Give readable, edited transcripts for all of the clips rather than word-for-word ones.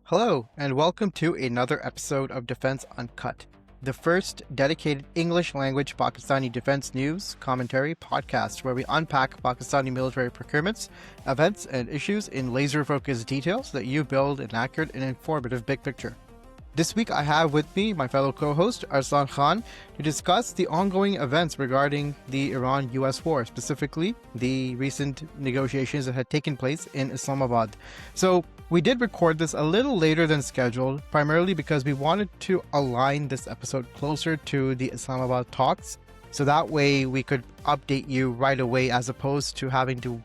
Hello, and welcome to another episode of Defence Uncut, the first dedicated English language Pakistani defense news commentary podcast where we unpack Pakistani military procurements, events, and issues in laser focused detail so that you build an accurate and informative big picture. This week I have with me my fellow co-host Arslan Khan to discuss the ongoing events regarding the Iran-US war, specifically the recent negotiations that had taken place in Islamabad. So we did record this a little later than scheduled, primarily because we wanted to align this episode closer to the Islamabad Talks, so that way we could update you right away as opposed to having to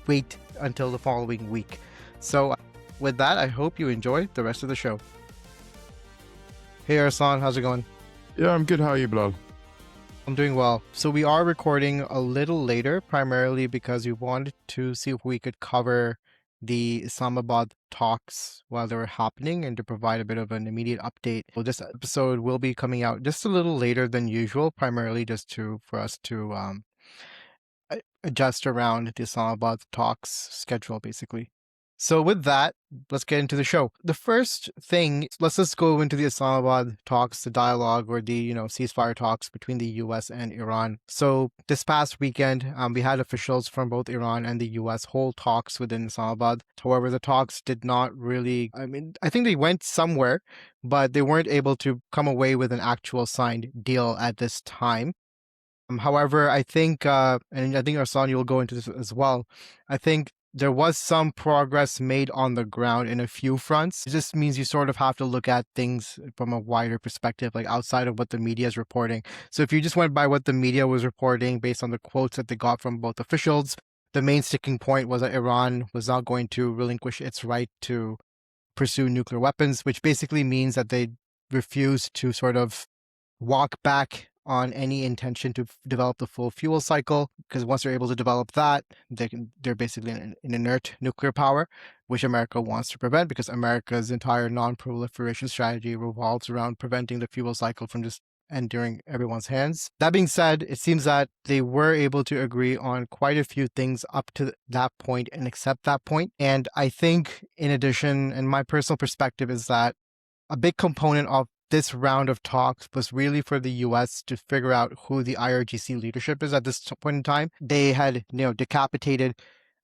wait until the following week. So with that, I hope you enjoy the rest of the show. Hey Arslan, how's it going? Yeah, I'm good. How are you, Bilal? I'm doing well. So we are recording a little later, primarily because we wanted to see if we could cover the Islamabad talks while they were happening and to provide a bit of an immediate update. Well, this episode will be coming out just a little later than usual, primarily just for us to adjust around the Islamabad talks schedule, basically. So with that, let's get into the show. The first thing, let's just go into the Islamabad talks, the dialogue or the ceasefire talks between the U.S. and Iran. So this past weekend, we had officials from both Iran and the U.S. hold talks within Islamabad. However, the talks did not really, I think they went somewhere, but they weren't able to come away with an actual signed deal at this time. However, I think, and I think Arslan, you'll go into this as well, I think there was some progress made on the ground in a few fronts. It just means you sort of have to look at things from a wider perspective, like outside of what the media is reporting. So if you just went by what the media was reporting based on the quotes that they got from both officials, the main sticking point was that Iran was not going to relinquish its right to pursue nuclear weapons, which basically means that they refused to sort of walk back on any intention to develop the full fuel cycle, because once they're able to develop that, they're basically an inert nuclear power, which America wants to prevent, because America's entire non-proliferation strategy revolves around preventing the fuel cycle from just entering everyone's hands. That being said, it seems that they were able to agree on quite a few things up to that point and accept that point. And I think, in addition, and my personal perspective is that a big component of this round of talks was really for the U.S. to figure out who the IRGC leadership is at this point in time. They had, decapitated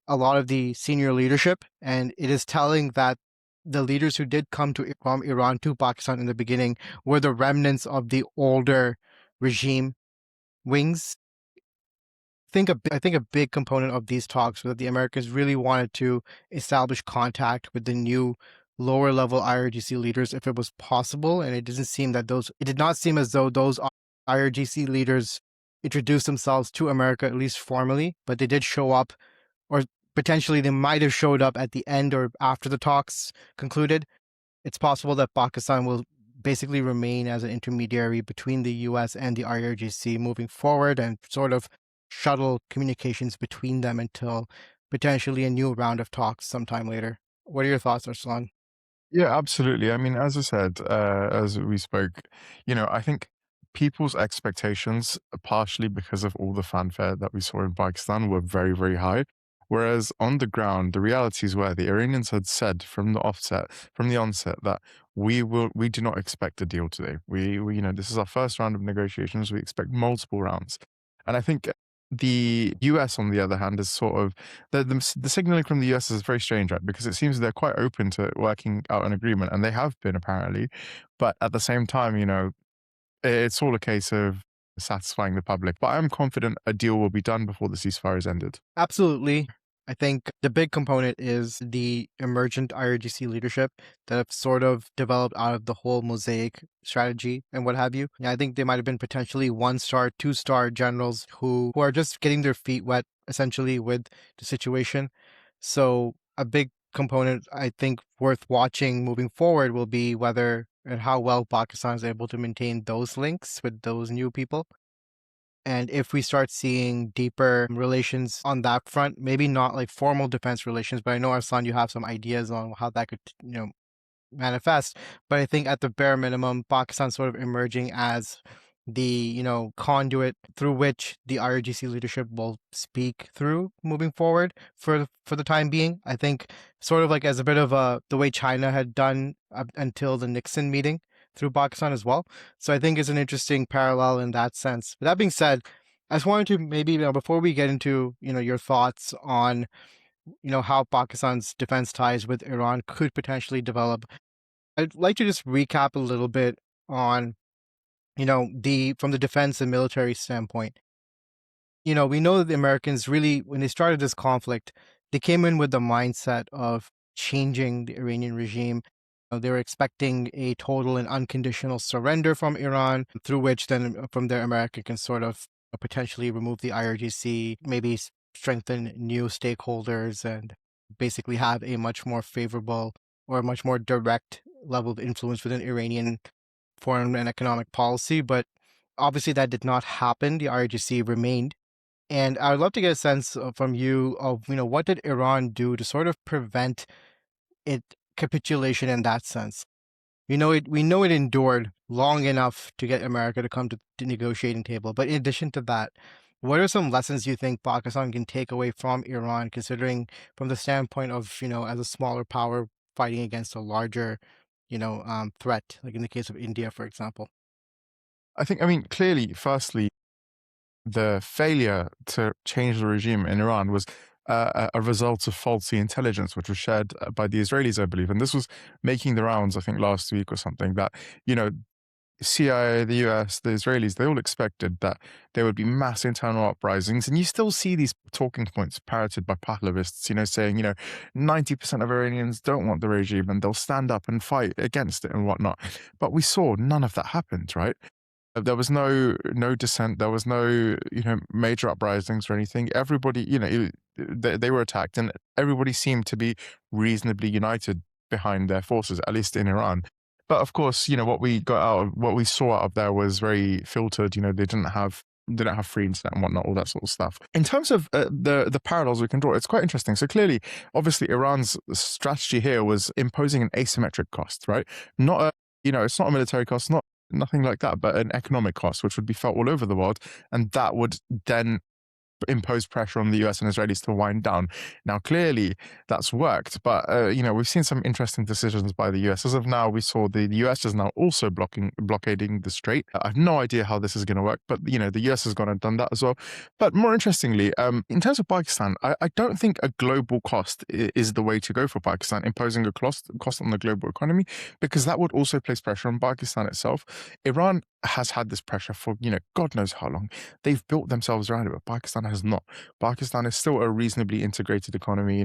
a lot of the senior leadership, and it is telling that the leaders who did come from Iran to Pakistan in the beginning were the remnants of the older regime wings. I think a big component of these talks was that the Americans really wanted to establish contact with the new lower level IRGC leaders if it was possible, and it did not seem as though those IRGC leaders introduced themselves to America, at least formally, but they did show up, or potentially they might have showed up at the end or after the talks concluded. It's possible that Pakistan will basically remain as an intermediary between the US and the IRGC moving forward and sort of shuttle communications between them until potentially a new round of talks sometime later. What are your thoughts, Arslan? Yeah, absolutely. I mean, as I said, as we spoke, I think people's expectations, partially because of all the fanfare that we saw in Pakistan, were very, very high. Whereas on the ground, the realities were the Iranians had said from the onset, that we do not expect a deal today. This is our first round of negotiations. We expect multiple rounds, and I think the US, on the other hand, is sort of the signaling from the US is very strange, right? Because it seems they're quite open to working out an agreement, and they have been apparently. But at the same time, it's all a case of satisfying the public. But I'm confident a deal will be done before the ceasefire is ended. Absolutely. I think the big component is the emergent IRGC leadership that have sort of developed out of the whole Mosaic strategy and what have you. I think they might have been potentially 1-star, 2-star generals who are just getting their feet wet, essentially, with the situation. So a big component, I think, worth watching moving forward will be whether and how well Pakistan is able to maintain those links with those new people. And if we start seeing deeper relations on that front, maybe not like formal defense relations, but I know, Arslan, you have some ideas on how that could, manifest. But I think at the bare minimum, Pakistan sort of emerging as the conduit through which the IRGC leadership will speak through moving forward for the time being. I think sort of like as a bit of the way China had done up until the Nixon meeting through Pakistan as well. So I think it's an interesting parallel in that sense. But that being said, I just wanted to maybe before we get into your thoughts on how Pakistan's defense ties with Iran could potentially develop, I'd like to just recap a little bit on the from the defense and military standpoint. We know that the Americans really, when they started this conflict, they came in with the mindset of changing the Iranian regime. They were expecting a total and unconditional surrender from Iran, through which then from there America can sort of potentially remove the IRGC, maybe strengthen new stakeholders, and basically have a much more favorable or a much more direct level of influence within Iranian foreign and economic policy. But obviously that did not happen. The IRGC remained. And I would love to get a sense from you of, what did Iran do to sort of prevent it capitulation in that sense? We know it endured long enough to get America to come to the negotiating table. But in addition to that, what are some lessons you think Pakistan can take away from Iran, considering from the standpoint of, as a smaller power fighting against a larger, threat, like in the case of India, for example? I mean, clearly, firstly, the failure to change the regime in Iran was a result of faulty intelligence, which was shared by the Israelis, I believe. And this was making the rounds, I think, last week or something, that, you know, CIA, the US, the Israelis, they all expected that there would be mass internal uprisings. And you still see these talking points parroted by Pahlavists, saying, 90% of Iranians don't want the regime and they'll stand up and fight against it and whatnot. But we saw none of that happened, right? There was no dissent. There was no major uprisings or anything. Everybody, they were attacked, and everybody seemed to be reasonably united behind their forces, at least in Iran. But of course, what we saw out of there was very filtered. They didn't have free internet and whatnot, all that sort of stuff. In terms of the parallels we can draw, it's quite interesting. So clearly, obviously, Iran's strategy here was imposing an asymmetric cost, right? Not a it's not a military cost, nothing like that, but an economic cost, which would be felt all over the world. And that would then impose pressure on the US and Israelis to wind down. Now, clearly, that's worked, but we've seen some interesting decisions by the US. As of now, we saw the US is now also blockading the Strait. I have no idea how this is going to work, but the US has gone and done that as well. But more interestingly, in terms of Pakistan, I don't think a global cost is the way to go for Pakistan, imposing a cost on the global economy, because that would also place pressure on Pakistan itself. Iran has had this pressure for God knows how long. They've built themselves around it, but Pakistan has not. Pakistan is still a reasonably integrated economy,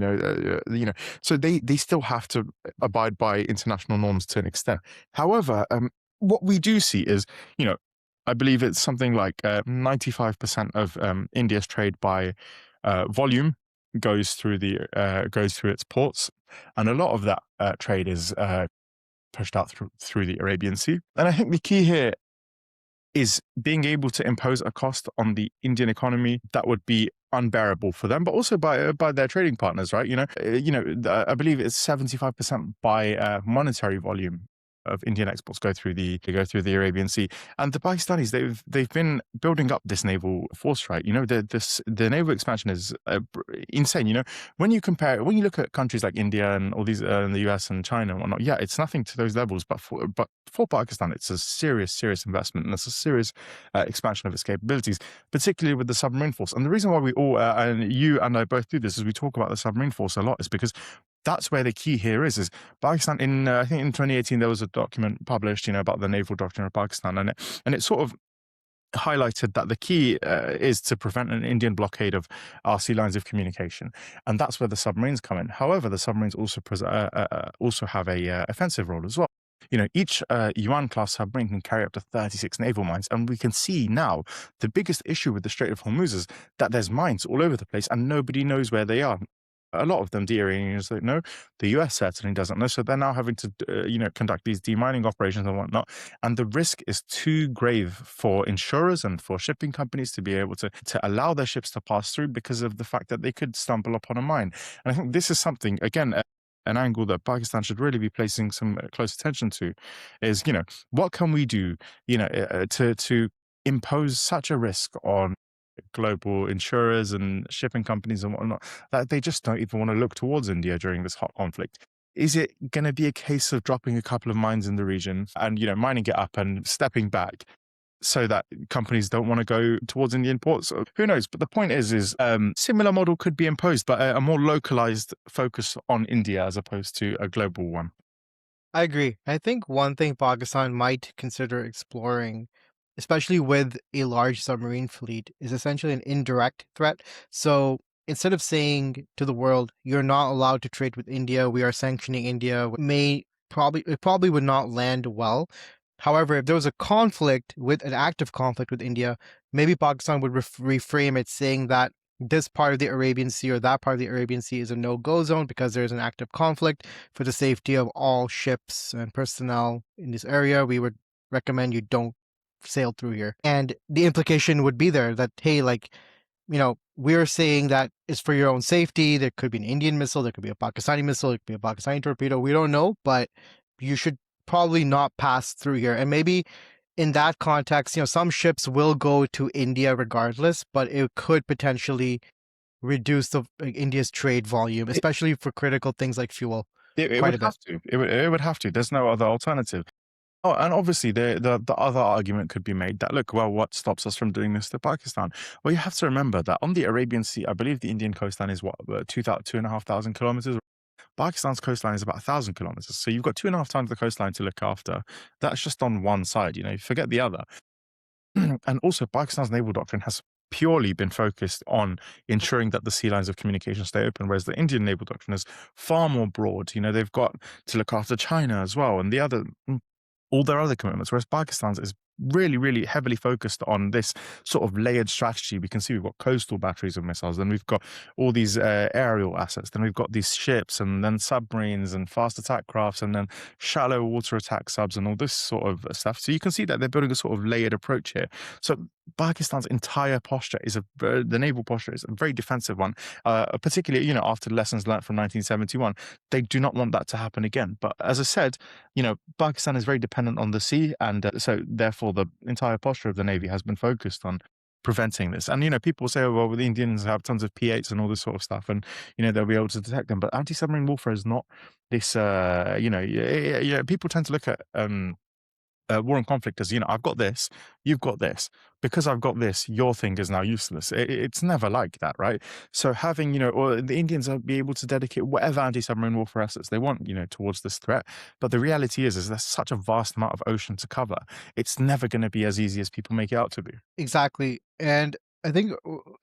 so they still have to abide by international norms to an extent. However, what we do see is, I believe it's something like 95% of India's trade by volume goes through its ports, and a lot of that trade is pushed out through the Arabian Sea. And I think the key here is being able to impose a cost on the Indian economy that would be unbearable for them, but also by their trading partners, right? I believe it's 75% by monetary volume of Indian exports go through the Arabian Sea. And the Pakistanis, they've been building up this naval force, right? The naval expansion is insane. When you look at countries like India and all these, and the US and China and whatnot, yeah, it's nothing to those levels. But for Pakistan, it's a serious investment, and it's a serious expansion of its capabilities, particularly with the submarine force. And the reason why we all, and you and I both do this, is we talk about the submarine force a lot, is because that's where the key here is Pakistan. I think in 2018 there was a document published, about the naval doctrine of Pakistan, and it sort of highlighted that the key is to prevent an Indian blockade of our sea lines of communication, and that's where the submarines come in. However, the submarines also have a offensive role as well. Each Yuan-class submarine can carry up to 36 naval mines, and we can see now the biggest issue with the Strait of Hormuz is that there's mines all over the place, and nobody knows where they are. A lot of them, the Iranians don't know. The US certainly doesn't know. So they're now having to, conduct these demining operations and whatnot. And the risk is too grave for insurers and for shipping companies to be able to allow their ships to pass through, because of the fact that they could stumble upon a mine. And I think this is something, again, an angle that Pakistan should really be placing some close attention to, is, what can we do, to impose such a risk on global insurers and shipping companies and whatnot that they just don't even want to look towards India during this hot conflict. Is it going to be a case of dropping a couple of mines in the region and, mining it up and stepping back so that companies don't want to go towards Indian ports? Who knows? But the point is similar model could be imposed, but a more localized focus on India as opposed to a global one. I agree. I think one thing Pakistan might consider exploring, especially with a large submarine fleet, is essentially an indirect threat. So instead of saying to the world, you're not allowed to trade with India, we are sanctioning India, it probably would not land well. However, if there was a conflict with an active conflict with India, maybe Pakistan would reframe it saying that this part of the Arabian Sea or that part of the Arabian Sea is a no-go zone because there's an active conflict. For the safety of all ships and personnel in this area, we would recommend you don't sail through here. And the implication would be there that, hey, we're saying that it's for your own safety. There could be an Indian missile, there could be a Pakistani missile, there could be a Pakistani torpedo. We don't know, but you should probably not pass through here. And maybe in that context, some ships will go to India regardless, but it could potentially reduce India's trade volume, especially for critical things like fuel, It quite would a bit. have to. It would have to. There's no other alternative. Oh, and obviously the other argument could be made that, look, well, what stops us from doing this to Pakistan? Well, you have to remember that on the Arabian Sea, I believe the Indian coastline is what, 2,500 kilometers. Pakistan's coastline is about 1,000 kilometers. So you've got 2.5 times the coastline to look after. That's just on one side, forget the other. And also, Pakistan's naval doctrine has purely been focused on ensuring that the sea lines of communication stay open, whereas the Indian naval doctrine is far more broad. They've got to look after China as well, and all their other commitments, whereas Pakistan's is really, really heavily focused on this sort of layered strategy. We can see we've got coastal batteries of missiles, then we've got all these aerial assets, then we've got these ships, and then submarines and fast attack crafts, and then shallow water attack subs and all this sort of stuff. So you can see that they're building a sort of layered approach here. So Pakistan's entire posture is the naval posture is a very defensive one, particularly, after lessons learned from 1971. They do not want that to happen again. But as I said, Pakistan is very dependent on the sea, and so therefore the entire posture of the Navy has been focused on preventing this. And, people say, oh, well, the Indians have tons of P8s and all this sort of stuff, and, they'll be able to detect them. But anti-submarine warfare is not this, people tend to look at war and conflict as, I've got this, you've got this. Because I've got this, your thing is now useless. It's never like that, right? So having, or the Indians will be able to dedicate whatever anti-submarine warfare assets they want, towards this threat. But the reality is there's such a vast amount of ocean to cover. It's never going to be as easy as people make it out to be. Exactly. And I think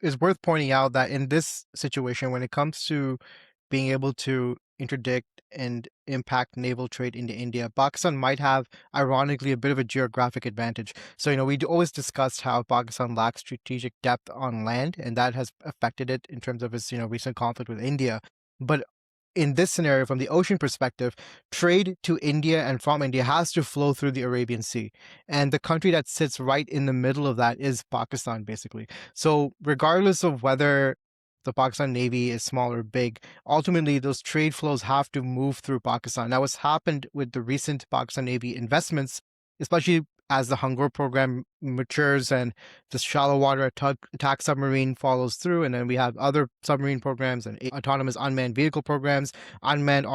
it's worth pointing out that in this situation, when it comes to being able to interdict and impact naval trade into India, Pakistan might have, ironically, a bit of a geographic advantage. So, we always discussed how Pakistan lacks strategic depth on land, and that has affected it in terms of its, recent conflict with India. But in this scenario, from the ocean perspective, trade to India and from India has to flow through the Arabian Sea. And the country that sits right in the middle of that is Pakistan, basically. So regardless of whether the Pakistan Navy is small or big, ultimately those trade flows have to move through Pakistan. Now, what's happened with the recent Pakistan Navy investments, especially as the Hunger program matures and the shallow water attack submarine follows through, and then we have other submarine programs and autonomous unmanned vehicle programs, unmanned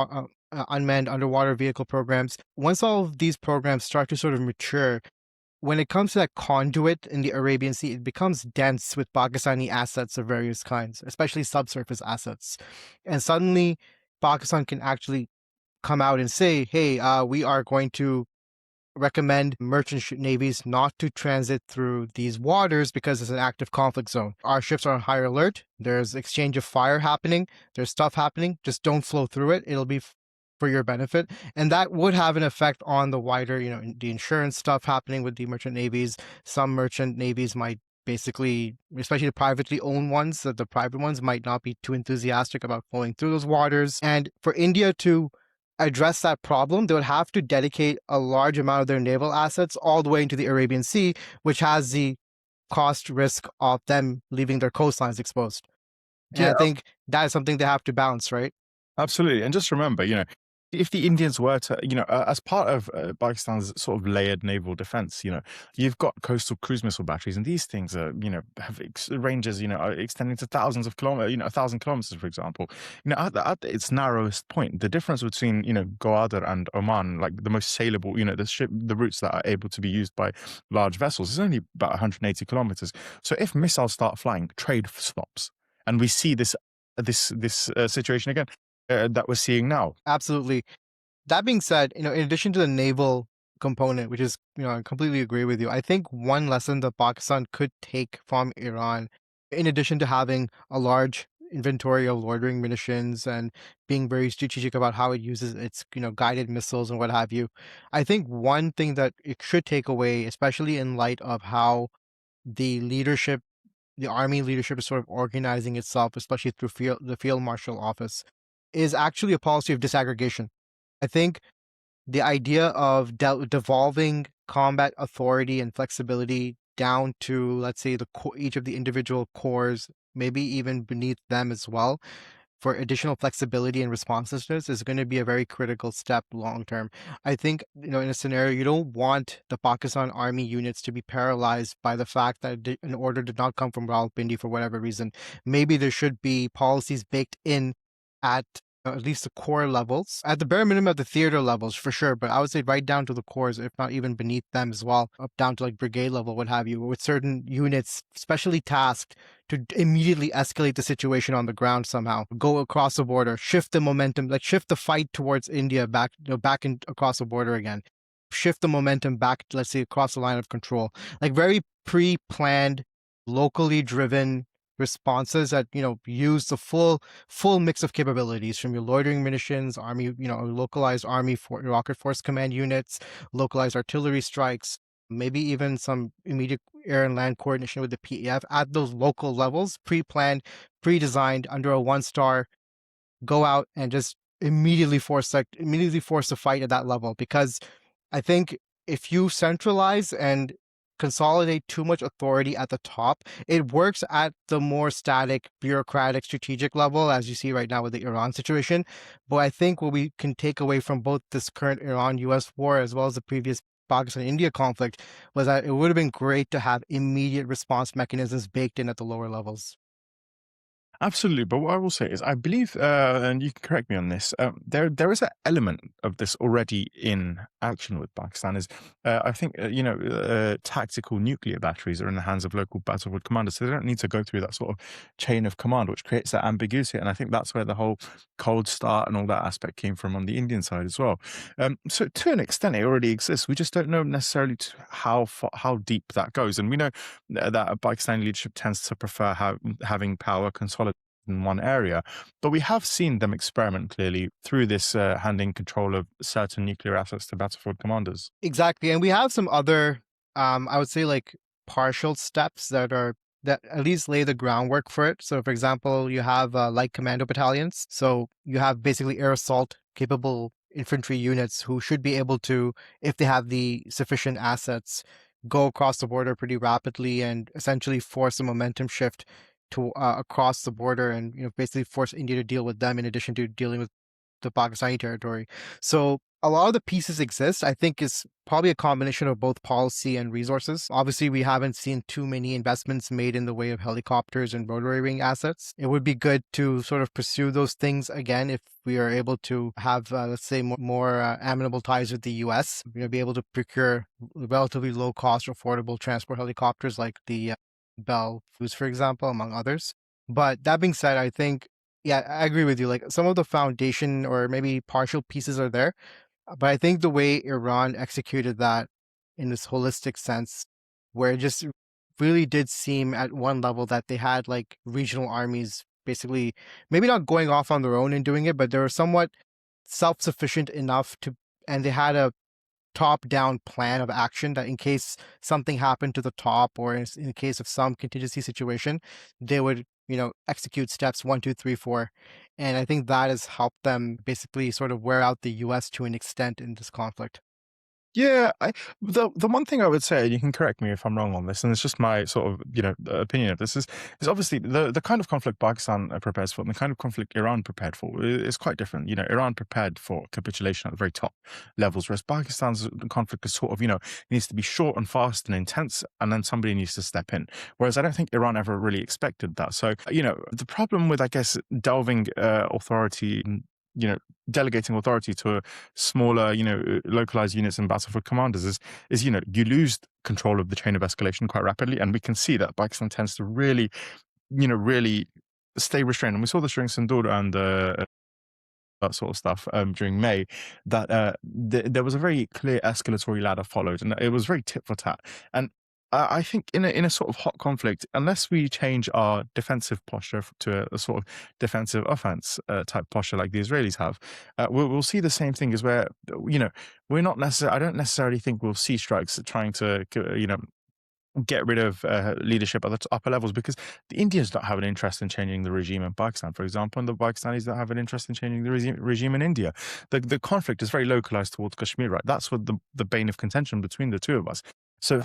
underwater vehicle programs. Once all of these programs start to sort of mature, when it comes to that conduit in the Arabian Sea, it becomes dense with Pakistani assets of various kinds, especially subsurface assets. And suddenly, Pakistan can actually come out and say, hey, we are going to recommend merchant navies not to transit through these waters because it's an active conflict zone. Our ships are on high alert. There's exchange of fire happening. There's stuff happening. Just don't flow through it. It'll be for your benefit. And that would have an effect on the wider, the insurance stuff happening with the merchant navies. Some merchant navies might basically, especially the privately owned ones, that the private ones might not be too enthusiastic about flowing through those waters. And for India to address that problem, they would have to dedicate a large amount of their naval assets all the way into the Arabian Sea, which has the cost risk of them leaving their coastlines exposed. And Yeah, I think that is something they have to balance, right? absolutely. And just remember, if the Indians were to, as part of Pakistan's sort of layered naval defense, you've got coastal cruise missile batteries, and these things are, have ranges, are extending to thousands of kilometers, 1,000 kilometers, for example. At its narrowest point, the difference between, Gwadar and Oman, like the most saleable, the routes that are able to be used by large vessels, is only about 180 kilometers. So if missiles start flying, trade stops, and we see this situation again that we're seeing now. Absolutely. That being said, in addition to the naval component, which is, I completely agree with you. I think one lesson that Pakistan could take from Iran, in addition to having a large inventory of loitering munitions and being very strategic about how it uses its, guided missiles and what have you, I think one thing that it should take away, especially in light of how the leadership, the army leadership is sort of organizing itself, especially through the field marshal office, is actually a policy of disaggregation. I think the idea of devolving combat authority and flexibility down to, let's say, each of the individual corps, maybe even beneath them as well, for additional flexibility and responsiveness is going to be a very critical step long term. I think, in a scenario, you don't want the Pakistan army units to be paralyzed by the fact that an order did not come from Rawalpindi for whatever reason. Maybe there should be policies baked in at at least the core levels, at the bare minimum at the theater levels for sure, but I would say right down to the cores, if not even beneath them as well, up down to like brigade level, what have you, with certain units specially tasked to immediately escalate the situation on the ground somehow, go across the border, shift the momentum, like shift the fight towards India back, back in across the border again, shift the momentum back, let's say, across the line of control, like very pre-planned, locally driven responses that use the full mix of capabilities from your loitering munitions, army, localized army for rocket force command units, localized artillery strikes, maybe even some immediate air and land coordination with the PEF at those local levels, pre-planned, pre-designed under a one-star, go out and just immediately force the fight at that level. Because I think if you centralize and consolidate too much authority at the top, it works at the more static, bureaucratic, strategic level, as you see right now with the Iran situation. But I think what we can take away from both this current Iran-US war as well as the previous Pakistan-India conflict was that it would have been great to have immediate response mechanisms baked in at the lower levels. Absolutely, but what I will say is, I believe, and you can correct me on this, there is an element of this already in action with Pakistan. Is I think tactical nuclear batteries are in the hands of local battlefield commanders, so they don't need to go through that sort of chain of command, which creates that ambiguity. And I think that's where the whole cold start and all that aspect came from on the Indian side as well. So to an extent, it already exists. We just don't know necessarily how deep that goes, and we know that Pakistani leadership tends to prefer having power consolidated in one area. But we have seen them experiment clearly through this handing control of certain nuclear assets to battlefield commanders. Exactly. And we have some other, I would say, like partial steps that at least lay the groundwork for it. So, for example, you have light commando battalions. So you have basically air assault capable infantry units who should be able to, if they have the sufficient assets, go across the border pretty rapidly and essentially force a momentum shift to across the border, and basically force India to deal with them in addition to dealing with the Pakistani territory. So a lot of the pieces exist. I think is probably a combination of both policy and resources. Obviously, we haven't seen too many investments made in the way of helicopters and rotary wing assets. It would be good to sort of pursue those things again if we are able to have, let's say, more amenable ties with the U.S. Be able to procure relatively low cost, affordable transport helicopters like the Bell Fuse, for example, among others. But that being said, I think, yeah, I agree with you. Like some of the foundation or maybe partial pieces are there, but I think the way Iran executed that in this holistic sense, where it just really did seem at one level that they had like regional armies basically maybe not going off on their own and doing it, but they were somewhat self-sufficient enough to, and they had a top-down plan of action that in case something happened to the top or in the case of some contingency situation, they would, execute steps 1, 2, 3, 4. And I think that has helped them basically sort of wear out the US to an extent in this conflict. Yeah, the one thing I would say, and you can correct me if I'm wrong on this, and it's just my sort of opinion of this is obviously the kind of conflict Pakistan prepares for, and the kind of conflict Iran prepared for is quite different. Iran prepared for capitulation at the very top levels, whereas Pakistan's conflict is sort of needs to be short and fast and intense, and then somebody needs to step in. Whereas I don't think Iran ever really expected that. So the problem with, I guess, delving authority. You know, delegating authority to smaller, localized units and battlefield commanders is you lose control of the chain of escalation quite rapidly, and we can see that Pakistan tends to really stay restrained, and we saw this during Sindoor and that sort of stuff during May, that there was a very clear escalatory ladder followed, and it was very tit for tat. And I think in a sort of hot conflict, unless we change our defensive posture to a sort of defensive offense type posture like the Israelis have, we'll see the same thing as where we're not necessarily. I don't necessarily think we'll see strikes trying to get rid of leadership at the upper levels, because the Indians don't have an interest in changing the regime in Pakistan, for example, and the Pakistanis don't have an interest in changing the regime in India. The conflict is very localized towards Kashmir, right? That's what the bane of contention between the two of us. So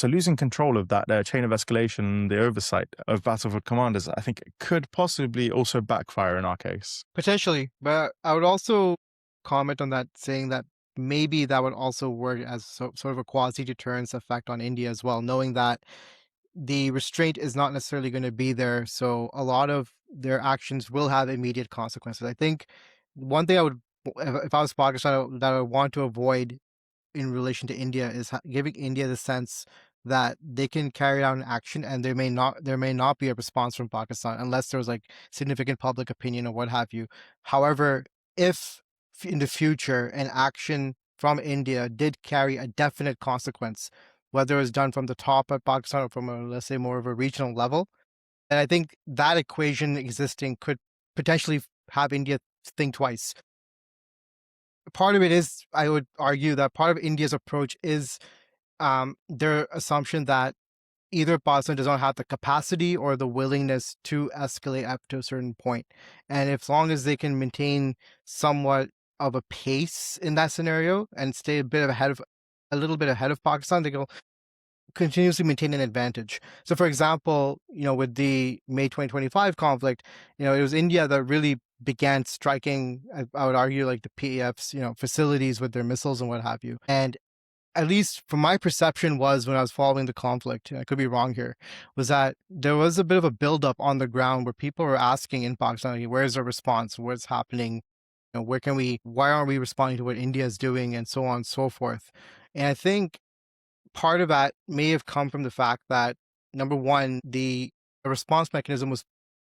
losing control of that chain of escalation, the oversight of battlefield commanders, I think it could possibly also backfire in our case. Potentially, but I would also comment on that, saying that maybe that would also work as sort of a quasi deterrence effect on India as well, knowing that the restraint is not necessarily going to be there. So a lot of their actions will have immediate consequences. I think one thing I would, if I was Pakistan, that I would want to avoid in relation to India is giving India the sense that they can carry out an action and there may not be a response from Pakistan unless there's like significant public opinion or what have you. However, if in the future an action from India did carry a definite consequence, whether it's done from the top of Pakistan or from a, let's say, more of a regional level, then I think that equation existing could potentially have India think twice. Part of it is, I would argue that part of India's approach is their assumption that either Pakistan does not have the capacity or the willingness to escalate up to a certain point. And as long as they can maintain somewhat of a pace in that scenario and stay a little bit ahead of Pakistan, they will continuously maintain an advantage. So for example, with the May 2025 conflict, it was India that really began striking, I would argue, like the PAF's, facilities with their missiles and what have you. And at least from my perception was when I was following the conflict, I could be wrong here, was that there was a bit of a buildup on the ground where people were asking in Pakistan, like, where's our response? What's happening? Why aren't we responding to what India is doing, and so on and so forth. And I think part of that may have come from the fact that, number one, the response mechanism was,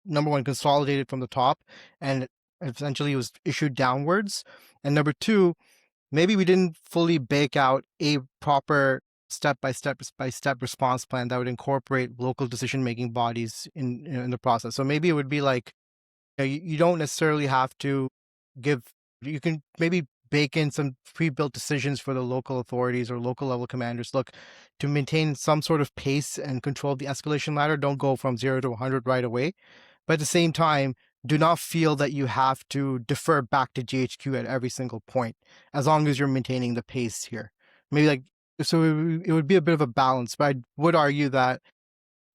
number one, consolidated from the top and essentially was issued downwards. And number two, maybe we didn't fully bake out a proper step-by-step response plan that would incorporate local decision-making bodies in the process. So maybe it would be like, you don't necessarily have to give, you can maybe bake in some pre-built decisions for the local authorities or local level commanders. Look, to maintain some sort of pace and control the escalation ladder, don't go from 0 to 100 right away. But at the same time, do not feel that you have to defer back to GHQ at every single point, as long as you're maintaining the pace here. Maybe like, so it would be a bit of a balance, but I would argue that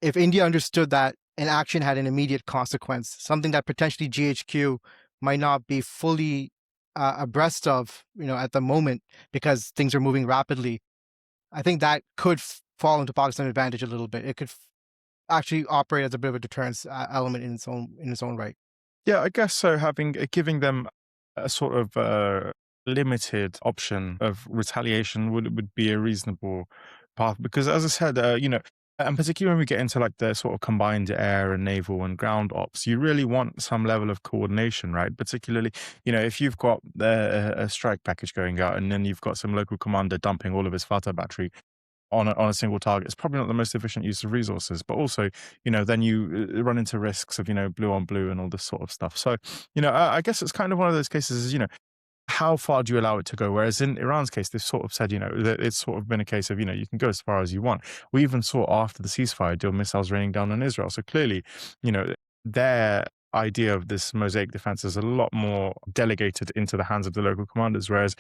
if India understood that an action had an immediate consequence, something that potentially GHQ might not be fully abreast of, at the moment, because things are moving rapidly, I think that could fall into Pakistan's advantage a little bit. It could actually operate as a bit of a deterrence element in its own right. Yeah, I guess so. Giving them a sort of limited option of retaliation would be a reasonable path, because, as I said, and particularly when we get into like the sort of combined air and naval and ground ops, you really want some level of coordination, right? Particularly, if you've got a strike package going out and then you've got some local commander dumping all of his Fatah battery on a single target, it's probably not the most efficient use of resources. But also, then you run into risks of blue on blue and all this sort of stuff. So, I guess it's kind of one of those cases, is how far do you allow it to go? Whereas in Iran's case, they've sort of said, that it's sort of been a case of, you can go as far as you want. We even saw after the ceasefire deal missiles raining down on Israel. So clearly, their idea of this Mosaic defense is a lot more delegated into the hands of the local commanders. Whereas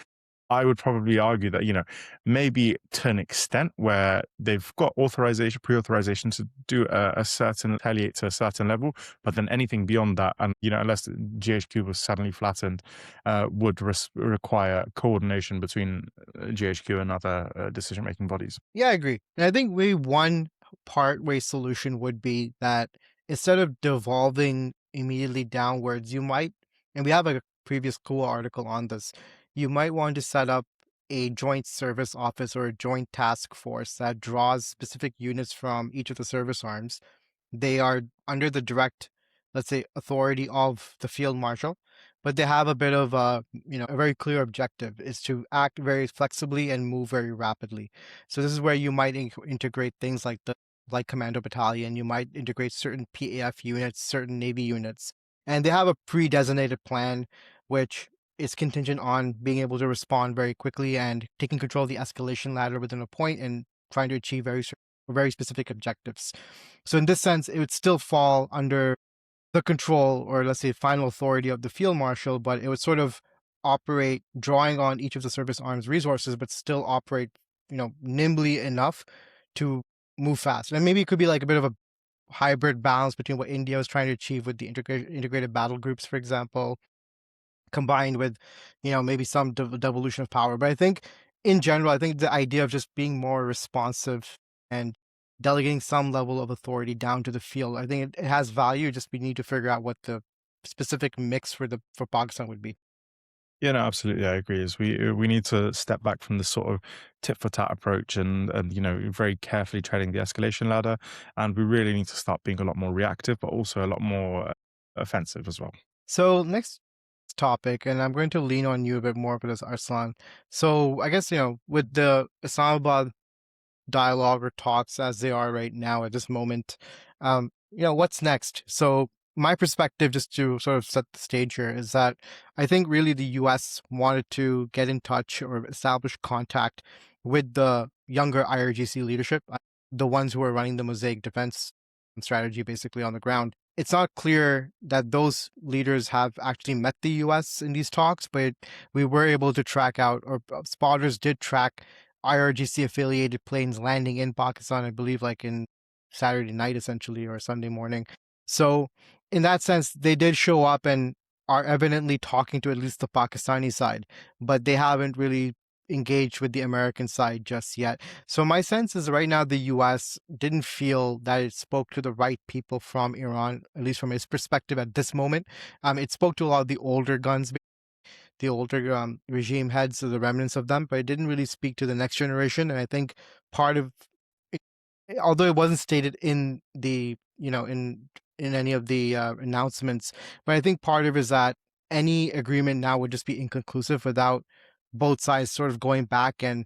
I would probably argue that, maybe to an extent where they've got authorization, pre-authorization to do a certain retaliate to a certain level, but then anything beyond that, and unless GHQ was suddenly flattened, would require coordination between GHQ and other decision-making bodies. Yeah, I agree. And I think maybe one part way solution would be that instead of devolving immediately downwards, you might, and we have a previous cool article on this, you might want to set up a joint service office or a joint task force that draws specific units from each of the service arms. They are under the direct, let's say, authority of the field marshal, but they have a bit of a very clear objective is to act very flexibly and move very rapidly. So this is where you might integrate things like the Light Commando Battalion. You might integrate certain PAF units, certain Navy units, and they have a pre-designated plan, which is contingent on being able to respond very quickly and taking control of the escalation ladder within a point and trying to achieve very specific objectives. So in this sense, it would still fall under the control or let's say final authority of the field marshal, but it would sort of operate drawing on each of the service arms resources, but still operate, nimbly enough to move fast. And maybe it could be like a bit of a hybrid balance between what India was trying to achieve with the integrated battle groups, for example, combined with, maybe some devolution of power. But I think in general, I think the idea of just being more responsive and delegating some level of authority down to the field, I think it has value. Just we need to figure out what the specific mix for Pakistan would be. Yeah, no, absolutely, I agree. Is we need to step back from this sort of tit for tat approach and very carefully treading the escalation ladder, and we really need to start being a lot more reactive, but also a lot more offensive as well. So next topic, and I'm going to lean on you a bit more for this, Arslan. So I guess, with the Islamabad dialogue or talks as they are right now at this moment, what's next? So my perspective, just to sort of set the stage here, is that I think really the US wanted to get in touch or establish contact with the younger IRGC leadership, the ones who are running the Mosaic defense strategy basically on the ground. It's not clear that those leaders have actually met the US in these talks, but we were able to track out, or spotters did track IRGC affiliated planes landing in Pakistan, I believe, like in Saturday night, essentially, or Sunday morning. So, in that sense, they did show up and are evidently talking to at least the Pakistani side, but they haven't really engaged with the American side just yet. So, my sense is right now the US didn't feel that it spoke to the right people from Iran, at least from its perspective at this moment. It spoke to a lot of the older guns, the older regime heads, or the remnants of them, but it didn't really speak to the next generation. And I think part of it, although it wasn't stated in the, in any of the announcements, but I think part of it is that any agreement now would just be inconclusive without both sides sort of going back and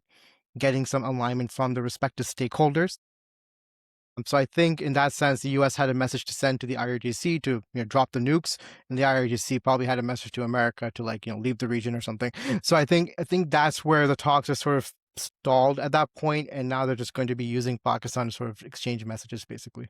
getting some alignment from the respective stakeholders. So I think in that sense, the US had a message to send to the IRGC to drop the nukes, and the IRGC probably had a message to America to leave the region or something. So I think that's where the talks are sort of stalled at that point, and now they're just going to be using Pakistan to sort of exchange messages, basically.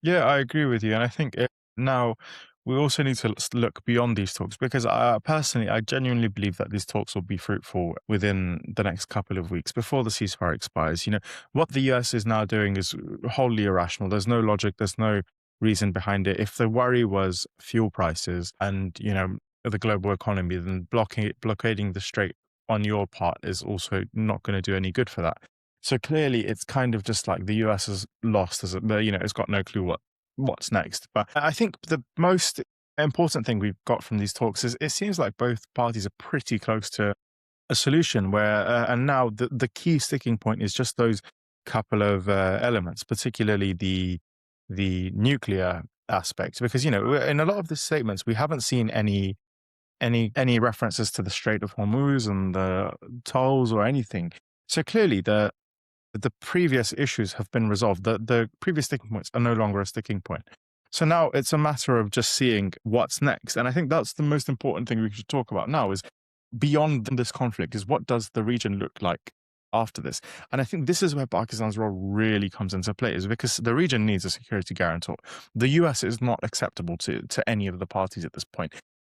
Yeah, I agree with you. And I think now we also need to look beyond these talks because personally, I genuinely believe that these talks will be fruitful within the next couple of weeks before the ceasefire expires. What the US is now doing is wholly irrational. There's no logic, there's no reason behind it. If the worry was fuel prices and, the global economy, then blockading the strait on your part is also not going to do any good for that. So clearly, it's kind of just like the US is lost as it's got no clue what's next. But I think the most important thing we've got from these talks is it seems like both parties are pretty close to a solution where, and now the key sticking point is just those couple of elements, particularly the nuclear aspect, because in a lot of the statements we haven't seen any references to the Strait of Hormuz and the tolls or anything. So clearly the previous issues have been resolved. The previous sticking points are no longer a sticking point. So now it's a matter of just seeing what's next. And I think that's the most important thing we should talk about now is beyond this conflict is what does the region look like after this? And I think this is where Pakistan's role really comes into play is because the region needs a security guarantor. The US is not acceptable to any of the parties at this point.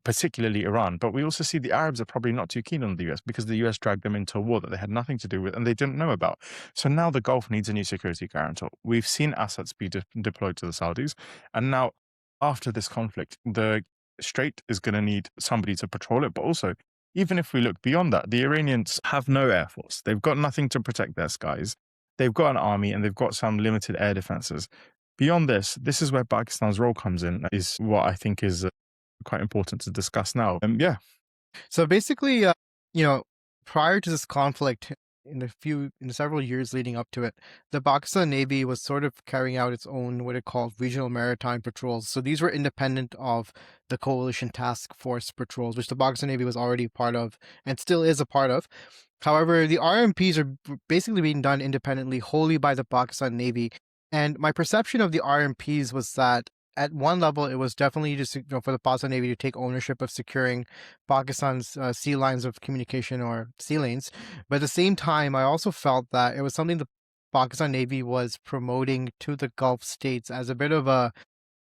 particularly Iran. But we also see the Arabs are probably not too keen on the US because the US dragged them into a war that they had nothing to do with and they didn't know about. So now the Gulf needs a new security guarantor. We've seen assets be deployed to the Saudis. And now, after this conflict, the Strait is going to need somebody to patrol it. But also, even if we look beyond that, the Iranians have no air force. They've got nothing to protect their skies. They've got an army and they've got some limited air defenses. Beyond this is where Pakistan's role comes in, is what I think is quite important to discuss now. Yeah. So basically, you know, prior to this conflict, in the several years leading up to it, the Pakistan Navy was sort of carrying out its own what it called regional maritime patrols. So these were independent of the coalition task force patrols, which the Pakistan Navy was already part of and still is a part of. However, the RMPs are basically being done independently, wholly by the Pakistan Navy. And my perception of the RMPs was that at one level, it was definitely just for the Pakistan Navy to take ownership of securing Pakistan's sea lines of communication or sea lanes. But at the same time, I also felt that it was something the Pakistan Navy was promoting to the Gulf states as a bit of a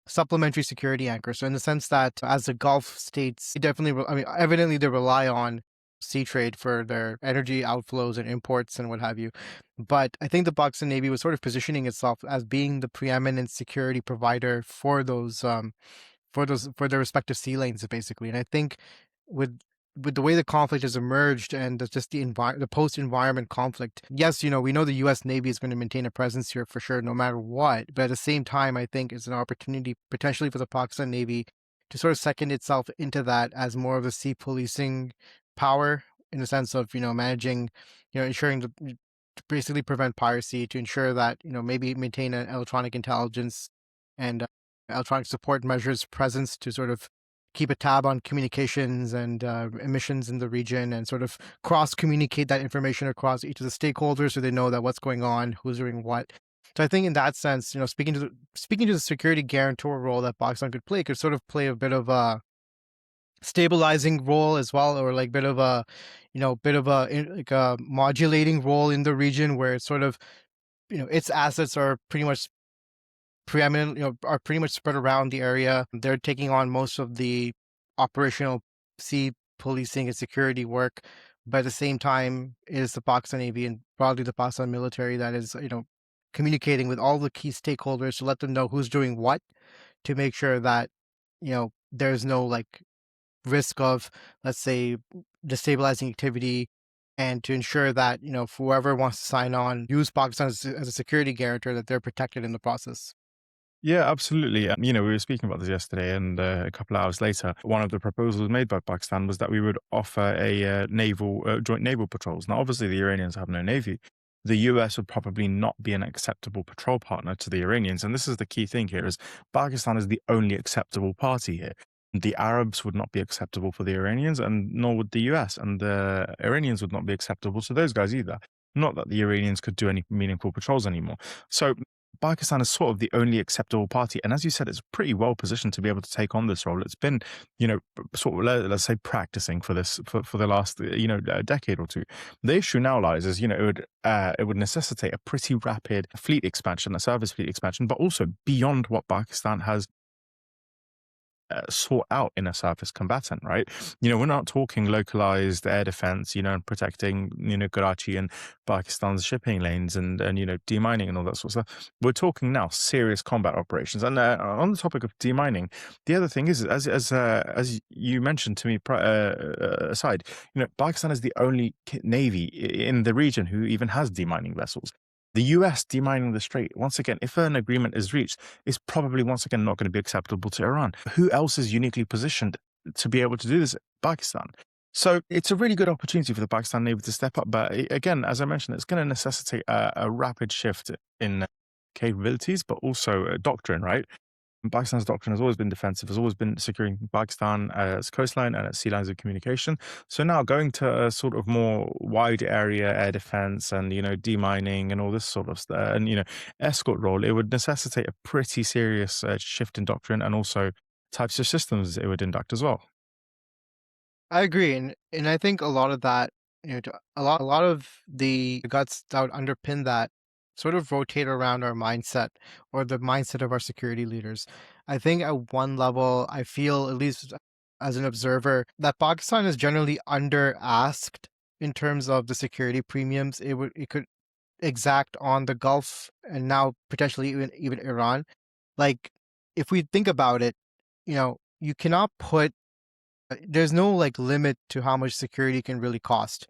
supplementary security anchor. So in the sense that as the Gulf states, definitely, I mean, evidently they rely on sea trade for their energy outflows and imports and what have you. But I think the Pakistan Navy was sort of positioning itself as being the preeminent security provider for for their respective sea lanes, basically. And I think with the way the conflict has emerged and just the post environment conflict, yes, we know the U.S. Navy is going to maintain a presence here for sure, no matter what. But at the same time, I think it's an opportunity potentially for the Pakistan Navy to sort of second itself into that as more of a sea policing power in the sense of managing, ensuring to basically prevent piracy, to ensure that maybe maintain an electronic intelligence and electronic support measures presence to sort of keep a tab on communications and emissions in the region and sort of cross communicate that information across each of the stakeholders so they know that what's going on, who's doing what. So I think in that sense, speaking to the security guarantor role that Pakistan could play, could sort of play a bit of a stabilizing role as well, or like bit of a like a modulating role in the region where it's sort of its assets are pretty much preeminent, are pretty much spread around the area. They're taking on most of the operational sea policing and security work, but at the same time, it is the Pakistan Navy and broadly the Pakistan military that is, communicating with all the key stakeholders to let them know who's doing what, to make sure that there's no like risk of, let's say, destabilizing activity, and to ensure that whoever wants to sign on use Pakistan as a security guarantor, that they're protected in the process. Yeah, absolutely. And, we were speaking about this yesterday, and a couple of hours later, one of the proposals made by Pakistan was that we would offer a joint naval patrols. Now, obviously, the Iranians have no navy. The US would probably not be an acceptable patrol partner to the Iranians. And this is the key thing here is Pakistan is the only acceptable party here. The Arabs would not be acceptable for the Iranians, and nor would the US. And the Iranians would not be acceptable to those guys either. Not that the Iranians could do any meaningful patrols anymore. So Pakistan is sort of the only acceptable party. And as you said, it's pretty well positioned to be able to take on this role. It's been, sort of, let's say, practicing for this for the last, a decade or two. The issue now lies is, it would necessitate a pretty rapid fleet expansion, a service fleet expansion, but also beyond what Pakistan has sort out in a surface combatant, right? We're not talking localized air defense, and protecting, Karachi and Pakistan's shipping lanes and demining and all that sort of stuff. We're talking now serious combat operations. And on the topic of demining, the other thing is, as you mentioned to me aside, Pakistan is the only navy in the region who even has demining vessels. The US demining the strait, once again, if an agreement is reached, is probably once again not going to be acceptable to Iran. Who else is uniquely positioned to be able to do this? Pakistan. So it's a really good opportunity for the Pakistan Navy to step up. But again, as I mentioned, it's going to necessitate a rapid shift in capabilities, but also doctrine, right? Pakistan's doctrine has always been defensive, has always been securing Pakistan its coastline and its sea lines of communication. So now going to a sort of more wide area air defense and, demining and all this sort of stuff and, escort role, it would necessitate a pretty serious shift in doctrine and also types of systems it would induct as well. I agree, and I think a lot of that, a lot of the guts that would underpin that sort of rotate around our mindset or the mindset of our security leaders. I think at one level, I feel at least as an observer that Pakistan is generally under asked in terms of the security premiums it could exact on the Gulf and now potentially even Iran. Like, if we think about it, you cannot put there's no like limit to how much security can really cost.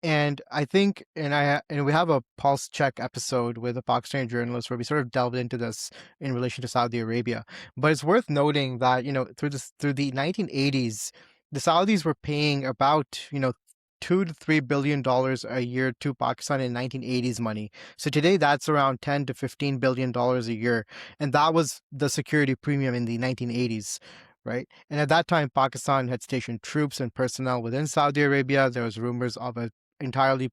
And I think, and we have a pulse check episode with a Pakistani journalist where we sort of delved into this in relation to Saudi Arabia. But it's worth noting that through the 1980s, the Saudis were paying about $2 to $3 billion a year to Pakistan in 1980s money. So today that's around $10 to $15 billion a year, and that was the security premium in the 1980s. Right. And at that time, Pakistan had stationed troops and personnel within Saudi Arabia. There was rumors of a entirely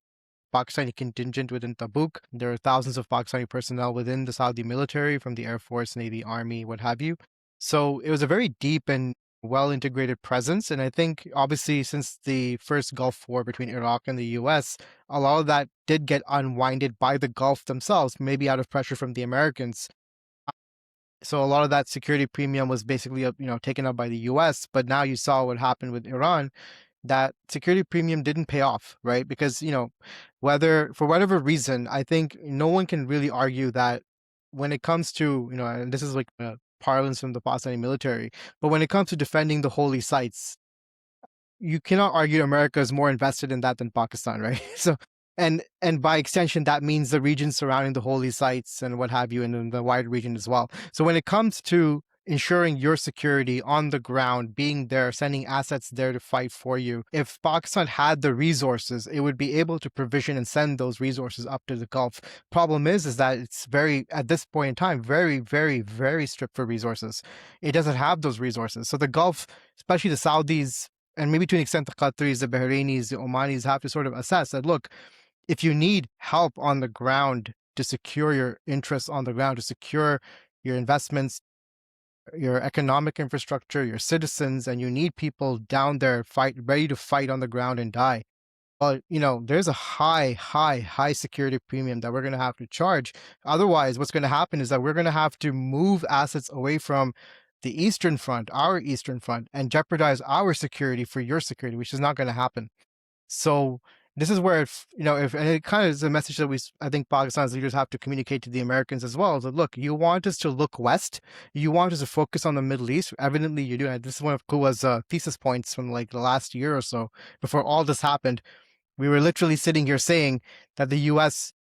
Pakistani contingent within Tabuk. There are thousands of Pakistani personnel within the Saudi military, from the Air Force, Navy, Army, what have you. So it was a very deep and well integrated presence. And I think, obviously, since the first Gulf War between Iraq and the US, a lot of that did get unwinded by the Gulf themselves, maybe out of pressure from the Americans. So a lot of that security premium was basically taken up by the US. But now you saw what happened with Iran, that security premium didn't pay off, right? Because, whether for whatever reason, I think no one can really argue that when it comes to, and this is like parlance from the Pakistani military, but when it comes to defending the holy sites, you cannot argue America is more invested in that than Pakistan, right? So, and by extension, that means the regions surrounding the holy sites and what have you, and in the wider region as well. So when it comes to ensuring your security on the ground, being there, sending assets there to fight for you, if Pakistan had the resources, it would be able to provision and send those resources up to the Gulf. Problem is that it's at this point in time, very, very, very stripped for resources. It doesn't have those resources. So the Gulf, especially the Saudis, and maybe to an extent the Qataris, the Bahrainis, the Omanis, have to sort of assess that, look, if you need help on the ground to secure your interests on the ground, to secure your investments, your economic infrastructure, your citizens, and you need people down there ready to fight on the ground and die, well, there's a high security premium that we're going to have to charge. Otherwise, what's going to happen is that we're going to have to move assets away from the Eastern Front, our Eastern Front, and jeopardize our security for your security, which is not going to happen. So this is where, and it kind of is a message that I think Pakistan's leaders have to communicate to the Americans as well. Is that, look, you want us to look west, you want us to focus on the Middle East. Evidently, you do. And this is one of Kuwa's thesis points from like the last year or so before all this happened. We were literally sitting here saying that the U.S.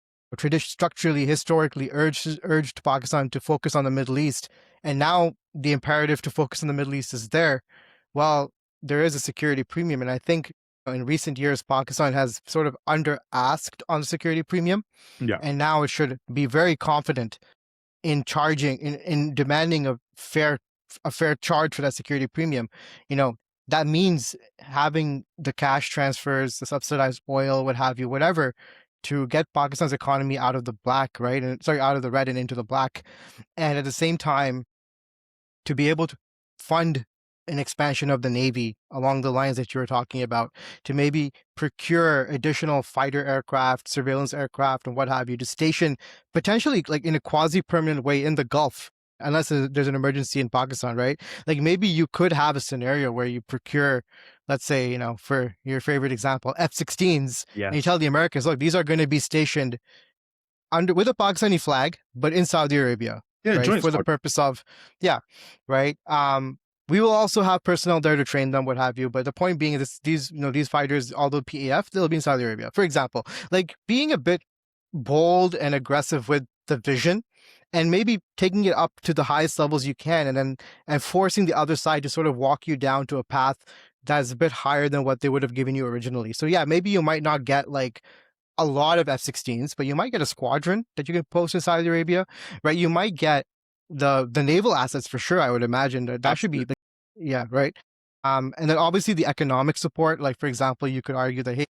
structurally, historically urged Pakistan to focus on the Middle East, and now the imperative to focus on the Middle East is there. Well, there is a security premium, and I think in recent years, Pakistan has sort of under-asked on the security premium, and now it should be very confident in charging, in demanding a fair charge for that security premium. That means having the cash transfers, the subsidized oil, what have you, whatever, to get Pakistan's economy out of the black, right? And out of the red and into the black. And at the same time, to be able to fund an expansion of the Navy along the lines that you were talking about, to maybe procure additional fighter aircraft, surveillance aircraft, and what have you, to station potentially like in a quasi-permanent way in the Gulf, unless there's an emergency in Pakistan, right? Like maybe you could have a scenario where you procure, let's say, for your favorite example, F-16s, and you tell the Americans, look, these are going to be stationed with a Pakistani flag, but in Saudi Arabia, right? For the purpose of, right? We will also have personnel there to train them, what have you. But the point being is these fighters, although PAF, they'll be in Saudi Arabia, for example. Like being a bit bold and aggressive with the vision, and maybe taking it up to the highest levels you can, and forcing the other side to sort of walk you down to a path that's a bit higher than what they would have given you originally. So yeah, maybe you might not get like a lot of F-16s, but you might get a squadron that you can post in Saudi Arabia, right? You might get the naval assets for sure. I would imagine that should be, right. And then obviously the economic support. Like for example, you could argue that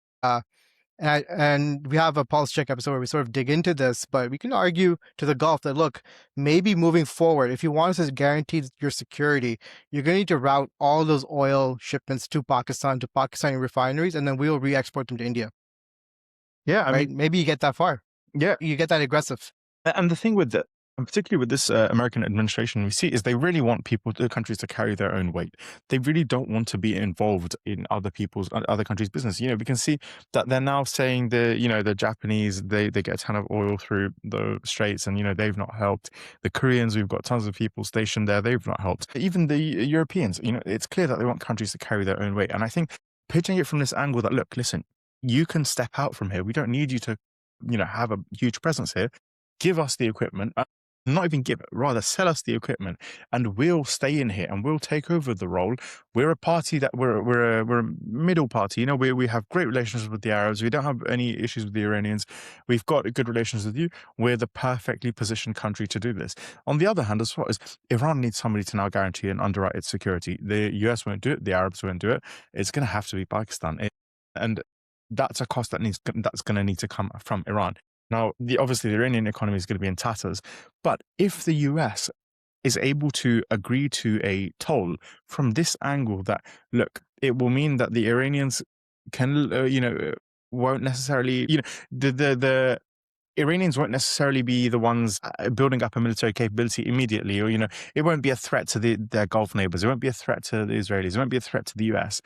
and we have a pulse check episode where we sort of dig into this, but we can argue to the Gulf that, look, maybe moving forward, if you want us to guarantee your security, you're going to need to route all those oil shipments to Pakistani refineries, and then we'll re-export them to India. Yeah, I mean, maybe you get that far. Yeah, you get that aggressive. And the thing with And particularly with this American administration, we see is they really want countries to carry their own weight. They really don't want to be involved in other countries' business. We can see that they're now saying the Japanese, they get a ton of oil through the straits, and they've not helped. The Koreans, we've got tons of people stationed there, they've not helped. Even the Europeans, it's clear that they want countries to carry their own weight. And I think pitching it from this angle that, look, listen, you can step out from here. We don't need you to, have a huge presence here. Give us the equipment. Not even give it, rather sell us the equipment, and we'll stay in here and we'll take over the role. We're a party that we're a middle party. We have great relations with the Arabs. We don't have any issues with the Iranians. We've got good relations with you. We're the perfectly positioned country to do this. On the other hand, as well, is Iran needs somebody to now guarantee and underwrite its security. The US won't do it. The Arabs won't do it. It's going to have to be Pakistan, and that's a cost that's going to need to come from Iran. Now, obviously, the Iranian economy is going to be in tatters, but if the US is able to agree to a toll from this angle, that look, it will mean that the Iranians can, won't necessarily, the Iranians won't necessarily be the ones building up a military capability immediately, or it won't be a threat to their Gulf neighbors. It won't be a threat to the Israelis. It won't be a threat to the US.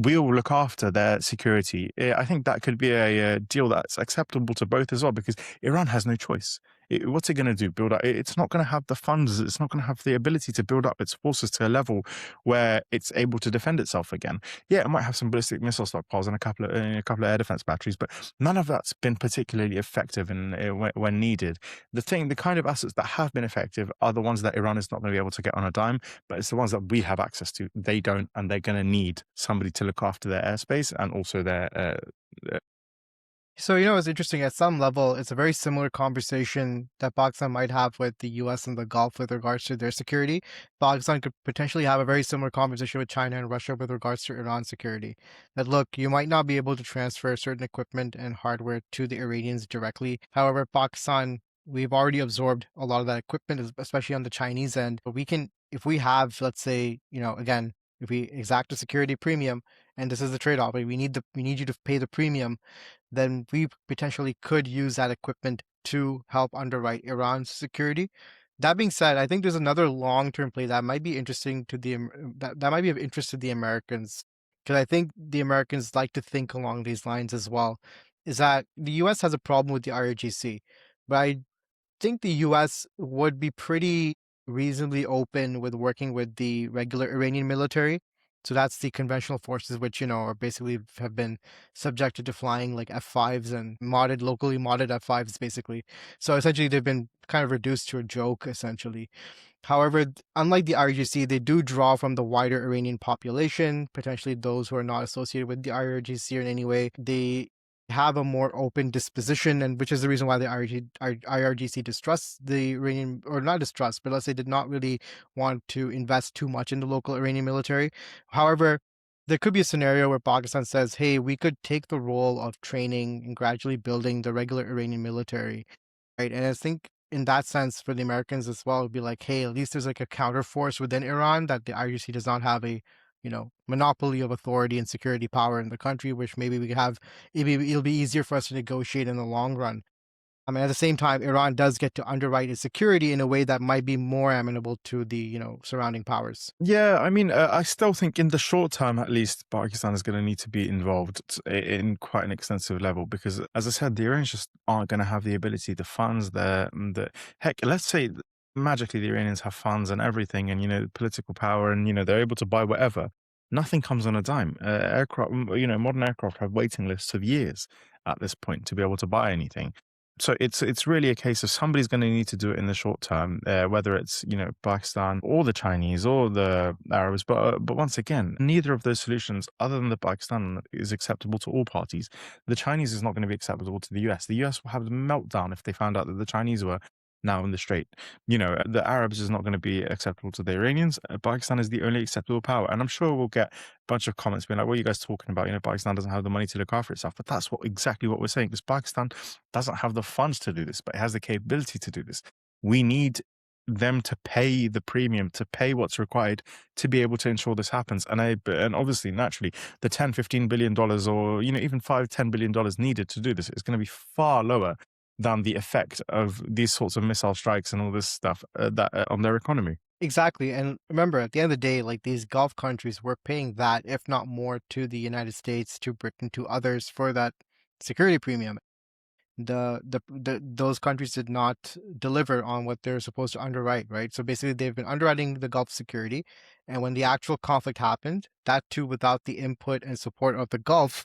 We'll look after their security. I think that could be a deal that's acceptable to both as well, because Iran has no choice. What's it going to do? Build up? It's not going to have the funds. It's not going to have the ability to build up its forces to a level where it's able to defend itself again. Yeah, it might have some ballistic missile stockpiles and a couple of air defense batteries, but none of that's been particularly effective when needed. The kind of assets that have been effective are the ones that Iran is not going to be able to get on a dime, but it's the ones that we have access to. They don't, and they're going to need somebody to look after their airspace and also their So, it's interesting. At some level, it's a very similar conversation that Pakistan might have with the US and the Gulf with regards to their security. Pakistan could potentially have a very similar conversation with China and Russia with regards to Iran's security. That, look, you might not be able to transfer certain equipment and hardware to the Iranians directly. However, Pakistan, we've already absorbed a lot of that equipment, especially on the Chinese end. But we can, if we have, let's say, again, if we exact a security premium, and this is the trade-off, we need you to pay the premium, then we potentially could use that equipment to help underwrite Iran's security. That being said, I think there's another long-term play that might be interesting to that might be of interest to the Americans, because I think the Americans like to think along these lines as well. Is that the U.S. has a problem with the IRGC, but I think the US would be pretty reasonably open with working with the regular Iranian military. So that's the conventional forces, which, are basically have been subjected to flying like F5s and locally modded F5s, basically. So essentially, they've been kind of reduced to a joke, essentially. However, unlike the IRGC, they do draw from the wider Iranian population, potentially those who are not associated with the IRGC in any way. They have a more open disposition, and which is the reason why the IRGC distrusts the Iranian, or not distrust, but let's say did not really want to invest too much in the local Iranian military. However, there could be a scenario where Pakistan says, hey, we could take the role of training and gradually building the regular Iranian military, right? And I think in that sense, for the Americans as well, it'd be like, hey, at least there's like a counter force within Iran, that the IRGC does not have a monopoly of authority and security power in the country, which maybe we could have. It'll be easier for us to negotiate in the long run. I mean, at the same time, Iran does get to underwrite its security in a way that might be more amenable to the surrounding powers. Yeah, I mean, I still think in the short term, at least, Pakistan is going to need to be involved in quite an extensive level, because, as I said, the Iranians just aren't going to have the ability, the funds, the heck. Let's say magically the Iranians have funds and everything, and political power, and they're able to buy whatever. Nothing comes on a dime. Aircraft, modern aircraft have waiting lists of years at this point to be able to buy anything. So it's really a case of somebody's going to need to do it in the short term, whether it's Pakistan or the Chinese or the Arabs. But once again, neither of those solutions, other than the Pakistan, is acceptable to all parties. The Chinese is not going to be acceptable to the US. The US will have a meltdown if they found out that the Chinese were now in the strait. The Arabs is not going to be acceptable to the Iranians. Pakistan is the only acceptable power, and I'm sure we'll get a bunch of comments being like, "What are you guys talking about? Pakistan doesn't have the money to look after itself." But that's exactly what we're saying, because Pakistan doesn't have the funds to do this, but it has the capability to do this. We need them to pay the premium, to pay what's required to be able to ensure this happens. And obviously, naturally, the $10, $15 billion, or even $5, $10 billion needed to do this is going to be far lower than the effect of these sorts of missile strikes and all this stuff that on their economy. Exactly. And remember, at the end of the day, like these Gulf countries were paying that, if not more, to the United States, to Britain, to others for that security premium. Those countries did not deliver on what they're supposed to underwrite, right? So basically, they've been underwriting the Gulf security, and when the actual conflict happened, that too without the input and support of the Gulf,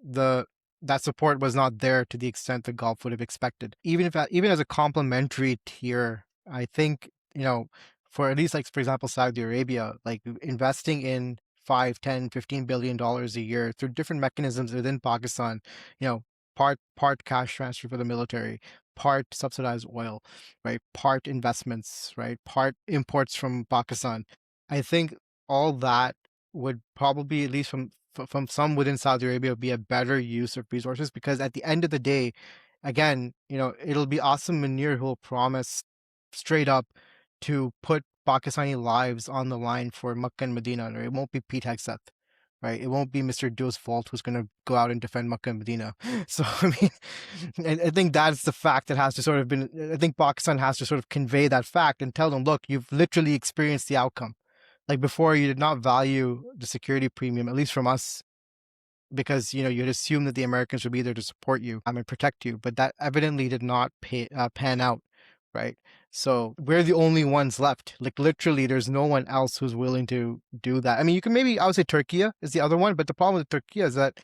the that support was not there to the extent the Gulf would have expected. Even as a complementary tier, I think, for at least like for example Saudi Arabia, like investing in 5, 10, $15 billion a year through different mechanisms within Pakistan, you know, part cash transfer for the military, part subsidized oil, right? Part investments, right? Part imports from Pakistan. I think all that would probably, at least from some within Saudi Arabia, be a better use of resources, because at the end of the day, again, it'll be Asim Munir who will promise straight up to put Pakistani lives on the line for Makkah and Medina. Or it won't be Pete Hegseth, right? It won't be Mr. Duos Volt who's going to go out and defend Makkah and Medina. So, I mean, I think that's the fact that has to sort of been, I think Pakistan has to sort of convey that fact and tell them, look, you've literally experienced the outcome. Like before, you did not value the security premium, at least from us, because you'd assume that the Americans would be there to support you and protect you, but that evidently did not pan out, right? So we're the only ones left. Like literally, there's no one else who's willing to do that. I mean, you can maybe, I would say Turkey is the other one, but the problem with Turkey is that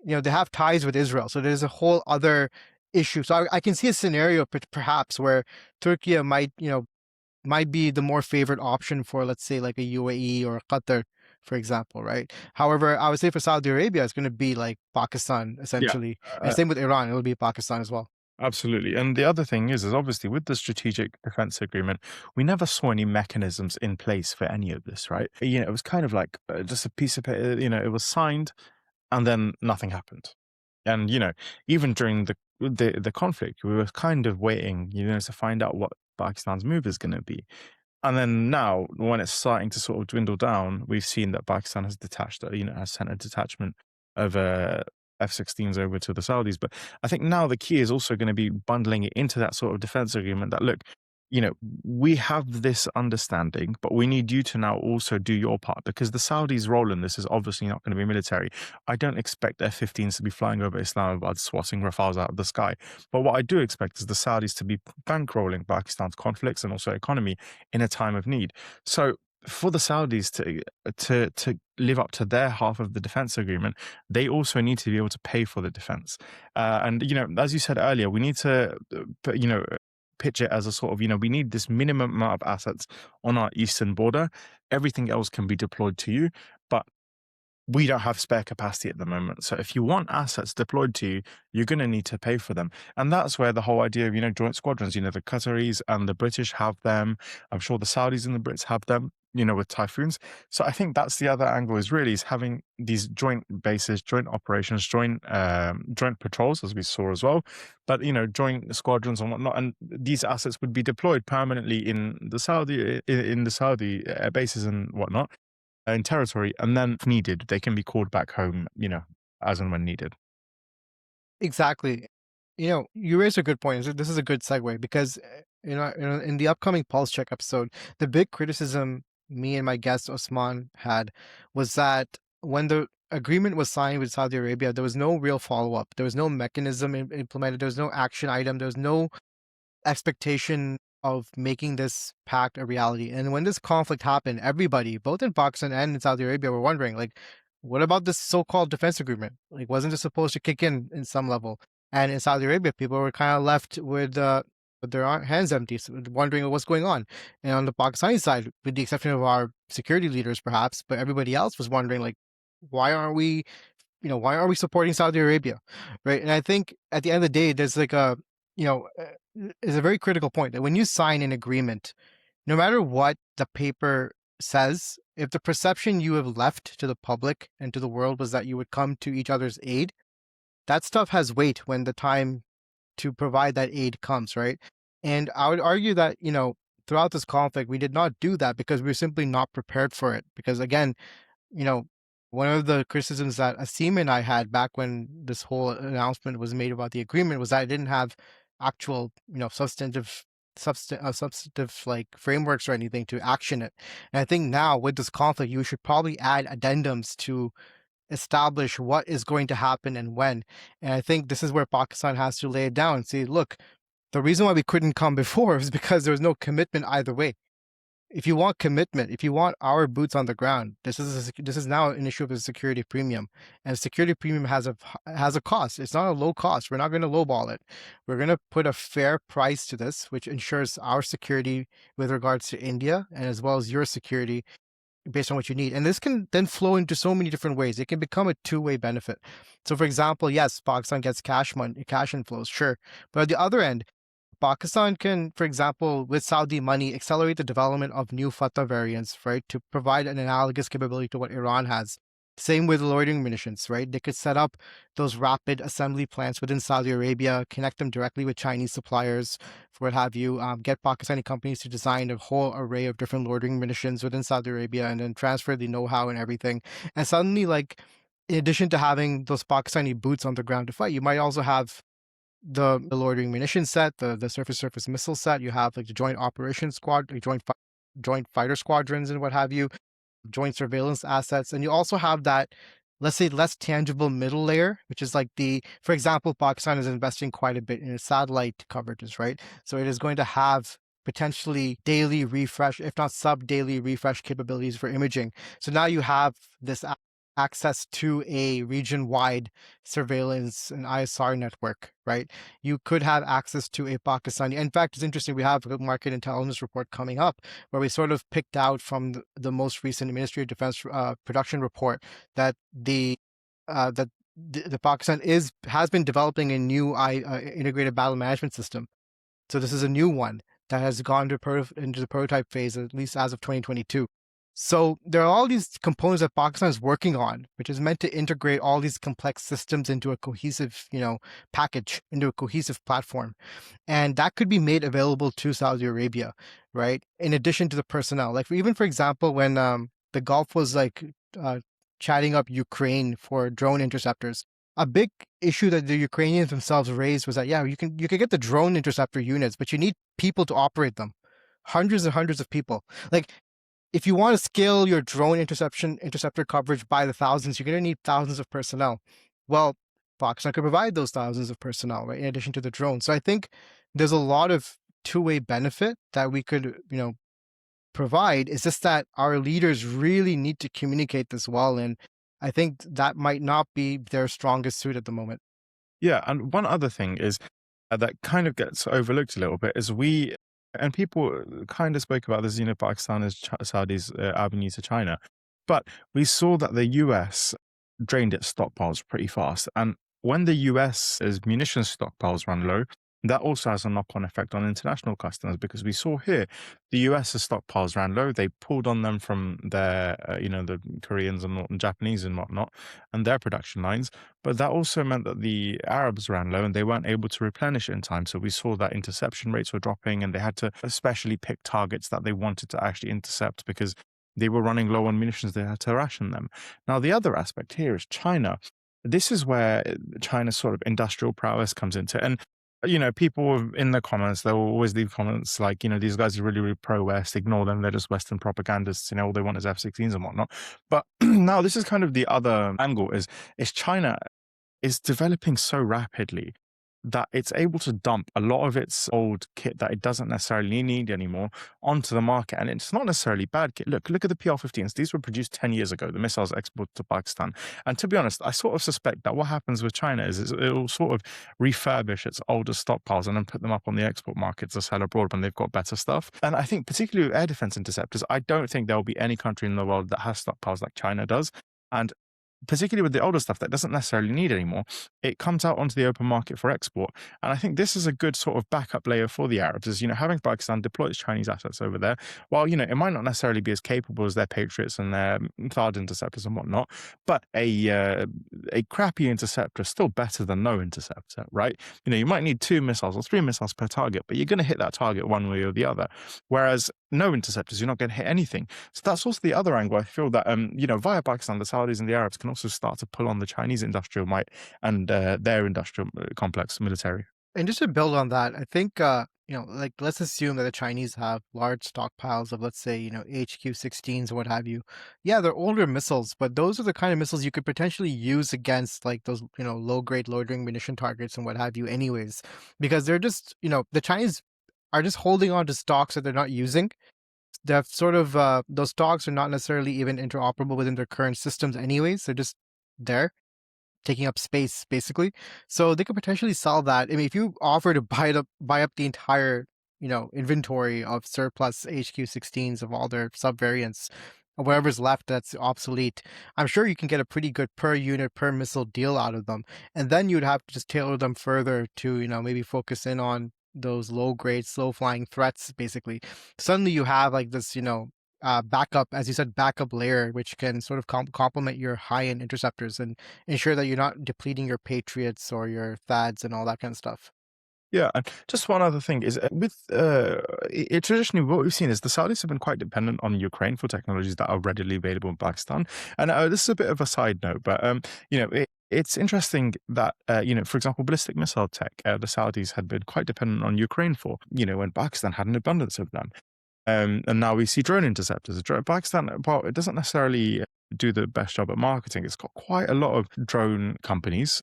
they have ties with Israel, so there's a whole other issue. So I can see a scenario perhaps where Turkey might be the more favored option for, let's say, like a UAE or a Qatar, for example, right? However, I would say for Saudi Arabia, it's going to be like Pakistan, Yeah, essentially. And uh, same with Iran, it'll be Pakistan as well. absolutely. And the other thing is obviously with the strategic defense agreement, we never saw any mechanisms in place for any of this, right? It was kind of like just a piece of paper, it was signed and then nothing happened. And even during the conflict, we were kind of waiting, to find out what Pakistan's move is going to be. And then now, when it's starting to sort of dwindle down, we've seen that Pakistan has detached, has sent a detachment of F-16s over to the Saudis. But I think now the key is also going to be bundling it into that sort of defense agreement that, look, we have this understanding, but we need you to now also do your part because the Saudis' role in this is obviously not going to be military. I don't expect F-15s to be flying over Islamabad, swatting Rafales out of the sky. But what I do expect is the Saudis to be bankrolling Pakistan's conflicts and also economy in a time of need. So for the Saudis to live up to their half of the defense agreement, they also need to be able to pay for the defense. And as you said earlier, we need to, pitch it as a sort of, we need this minimum amount of assets on our eastern border. Everything else can be deployed to you, but we don't have spare capacity at the moment. So if you want assets deployed to you, you're going to need to pay for them. And that's where the whole idea of, joint squadrons, the Qataris and the British have them. I'm sure the Saudis and the Brits have them, with Typhoons. So I think that's the other angle is having these joint bases, joint operations, joint patrols, as we saw as well. But, joint squadrons and whatnot. And these assets would be deployed permanently in the Saudi bases and whatnot in territory, and then if needed, they can be called back home, as and when needed. Exactly. You raised a good point. This is a good segue because, in the upcoming Pulse Check episode, the big criticism me and my guest Osman had was that when the agreement was signed with Saudi Arabia, there was no real follow up. There was no mechanism implemented. There was no action item. There was no expectation of making this pact a reality. And when this conflict happened, everybody, both in Pakistan and in Saudi Arabia, were wondering, like, what about this so-called defense agreement? Like, wasn't it supposed to kick in some level? And in Saudi Arabia, people were kind of left with their hands empty, wondering what's going on. And on the Pakistani side, with the exception of our security leaders, perhaps, but everybody else was wondering, like, why aren't we why are we supporting Saudi Arabia, right? And I think at the end of the day, there's like is a very critical point that when you sign an agreement, no matter what the paper says, if the perception you have left to the public and to the world was that you would come to each other's aid, that stuff has weight when the time to provide that aid comes, right? And I would argue that, throughout this conflict, we did not do that because we were simply not prepared for it. Because again, you know, one of the criticisms that Asim and I had back when this whole announcement was made about the agreement was that it didn't have actual, substantive like frameworks or anything to action it. And I think now with this conflict, you should probably add addendums to establish what is going to happen and when. And I think this is where Pakistan has to lay it down and say, look, the reason why we couldn't come before is because there was no commitment either way. If you want commitment, if you want our boots on the ground, this is now an issue of a security premium, and security premium has a cost. It's not a low cost. We're not going to lowball it. We're going to put a fair price to this, which ensures our security with regards to India and as well as your security based on what you need. And this can then flow into so many different ways. It can become a two-way benefit. So, for example, yes, Pakistan gets cash money, cash inflows, sure, but at the other end, Pakistan can, for example, with Saudi money, accelerate the development of new Fatah variants, right, to provide an analogous capability to what Iran has. Same with loitering munitions, right? They could set up those rapid assembly plants within Saudi Arabia, connect them directly with Chinese suppliers, for what have you, get Pakistani companies to design a whole array of different loitering munitions within Saudi Arabia and then transfer the know-how and everything. And suddenly, like, in addition to having those Pakistani boots on the ground to fight, you might also have the loitering munition set, the surface missile set. You have like the joint operations squad, like joint fighter squadrons and what have you, joint surveillance assets, and you also have that, let's say, less tangible middle layer, which is like for example, Pakistan is investing quite a bit in its satellite coverages, right? So it is going to have potentially daily refresh, if not sub daily refresh capabilities for imaging. So now you have this access to a region-wide surveillance and ISR network, right? You could have access to a Pakistani. In fact, it's interesting. We have a market intelligence report coming up where we sort of picked out from the most recent Ministry of Defense production report that the Pakistan has been developing a new integrated battle management system. So this is a new one that has gone into the prototype phase, at least as of 2022. So there are all these components that Pakistan is working on, which is meant to integrate all these complex systems into a cohesive, package, into a cohesive platform. And that could be made available to Saudi Arabia, right? In addition to the personnel. Like even for example, when the Gulf was like chatting up Ukraine for drone interceptors, a big issue that the Ukrainians themselves raised was that, yeah, you can get the drone interceptor units, but you need people to operate them. Hundreds and hundreds of people. Like if you want to scale your drone interceptor coverage by the thousands, you're going to need thousands of personnel. Well, Pakistan could provide those thousands of personnel, right, in addition to the drones. So I think there's a lot of two-way benefit that we could, provide. It's just that our leaders really need to communicate this well, and I think that might not be their strongest suit at the moment. Yeah, and one other thing is that kind of gets overlooked a little bit is and people kind of spoke about this, Pakistan is Saudi's avenue to China, but we saw that the US drained its stockpiles pretty fast. And when the US's munitions stockpiles run low, that also has a knock-on effect on international customers because we saw here the US's stockpiles ran low. They pulled on them from their, the Koreans and Japanese and whatnot, and their production lines. But that also meant that the Arabs ran low and they weren't able to replenish it in time. So we saw that interception rates were dropping and they had to especially pick targets that they wanted to actually intercept because they were running low on munitions. They had to ration them. Now, the other aspect here is China. This is where China's sort of industrial prowess comes into. And people in the comments, they'll always leave comments like, these guys are really, really pro-West, ignore them, they're just Western propagandists, all they want is F-16s and whatnot. But now this is kind of the other angle is China is developing so rapidly that it's able to dump a lot of its old kit that it doesn't necessarily need anymore onto the market. And it's not necessarily bad kit. Look at the PR-15s. These were produced 10 years ago, the missiles exported to Pakistan. And to be honest, I sort of suspect that what happens with China is it'll sort of refurbish its older stockpiles and then put them up on the export market to sell abroad when they've got better stuff. And I think particularly with air defense interceptors, I don't think there will be any country in the world that has stockpiles like China does. And particularly with the older stuff that doesn't necessarily need anymore, it comes out onto the open market for export. And I think this is a good sort of backup layer for the Arabs is, having Pakistan deploy its Chinese assets over there, while, it might not necessarily be as capable as their Patriots and their THAAD interceptors and whatnot, but a crappy interceptor is still better than no interceptor, right? You might need 2 missiles or 3 missiles per target, but you're going to hit that target one way or the other. Whereas no interceptors, you're not going to hit anything. So that's also the other angle. I feel that, via Pakistan, the Saudis and the Arabs can also start to pull on the Chinese industrial might and their industrial complex military. And just to build on that, I think, like let's assume that the Chinese have large stockpiles of, let's say, HQ-16s or what have you. Yeah, they're older missiles, but those are the kind of missiles you could potentially use against like those, low grade loitering munition targets and what have you, anyways, because they're just, the Chinese are just holding on to stocks that they're not using. They're sort of those stocks are not necessarily even interoperable within their current systems, anyways. They're just there taking up space basically. So they could potentially sell that. I mean, if you offer to buy up the entire, inventory of surplus HQ-16s of all their subvariants, or whatever's left that's obsolete, I'm sure you can get a pretty good per unit per missile deal out of them. And then you'd have to just tailor them further to, maybe focus in on those low grade, slow flying threats, basically. Suddenly you have like this, backup, as you said, backup layer, which can sort of complement your high end interceptors and ensure that you're not depleting your Patriots or your THAADs and all that kind of stuff. Yeah, and just one other thing is with traditionally what we've seen is the Saudis have been quite dependent on Ukraine for technologies that are readily available in Pakistan. And this is a bit of a side note, but it's interesting that for example, ballistic missile tech, the Saudis had been quite dependent on Ukraine for, when Pakistan had an abundance of them. And now we see drone interceptors. Pakistan, well, it doesn't necessarily do the best job at marketing. It's got quite a lot of drone companies,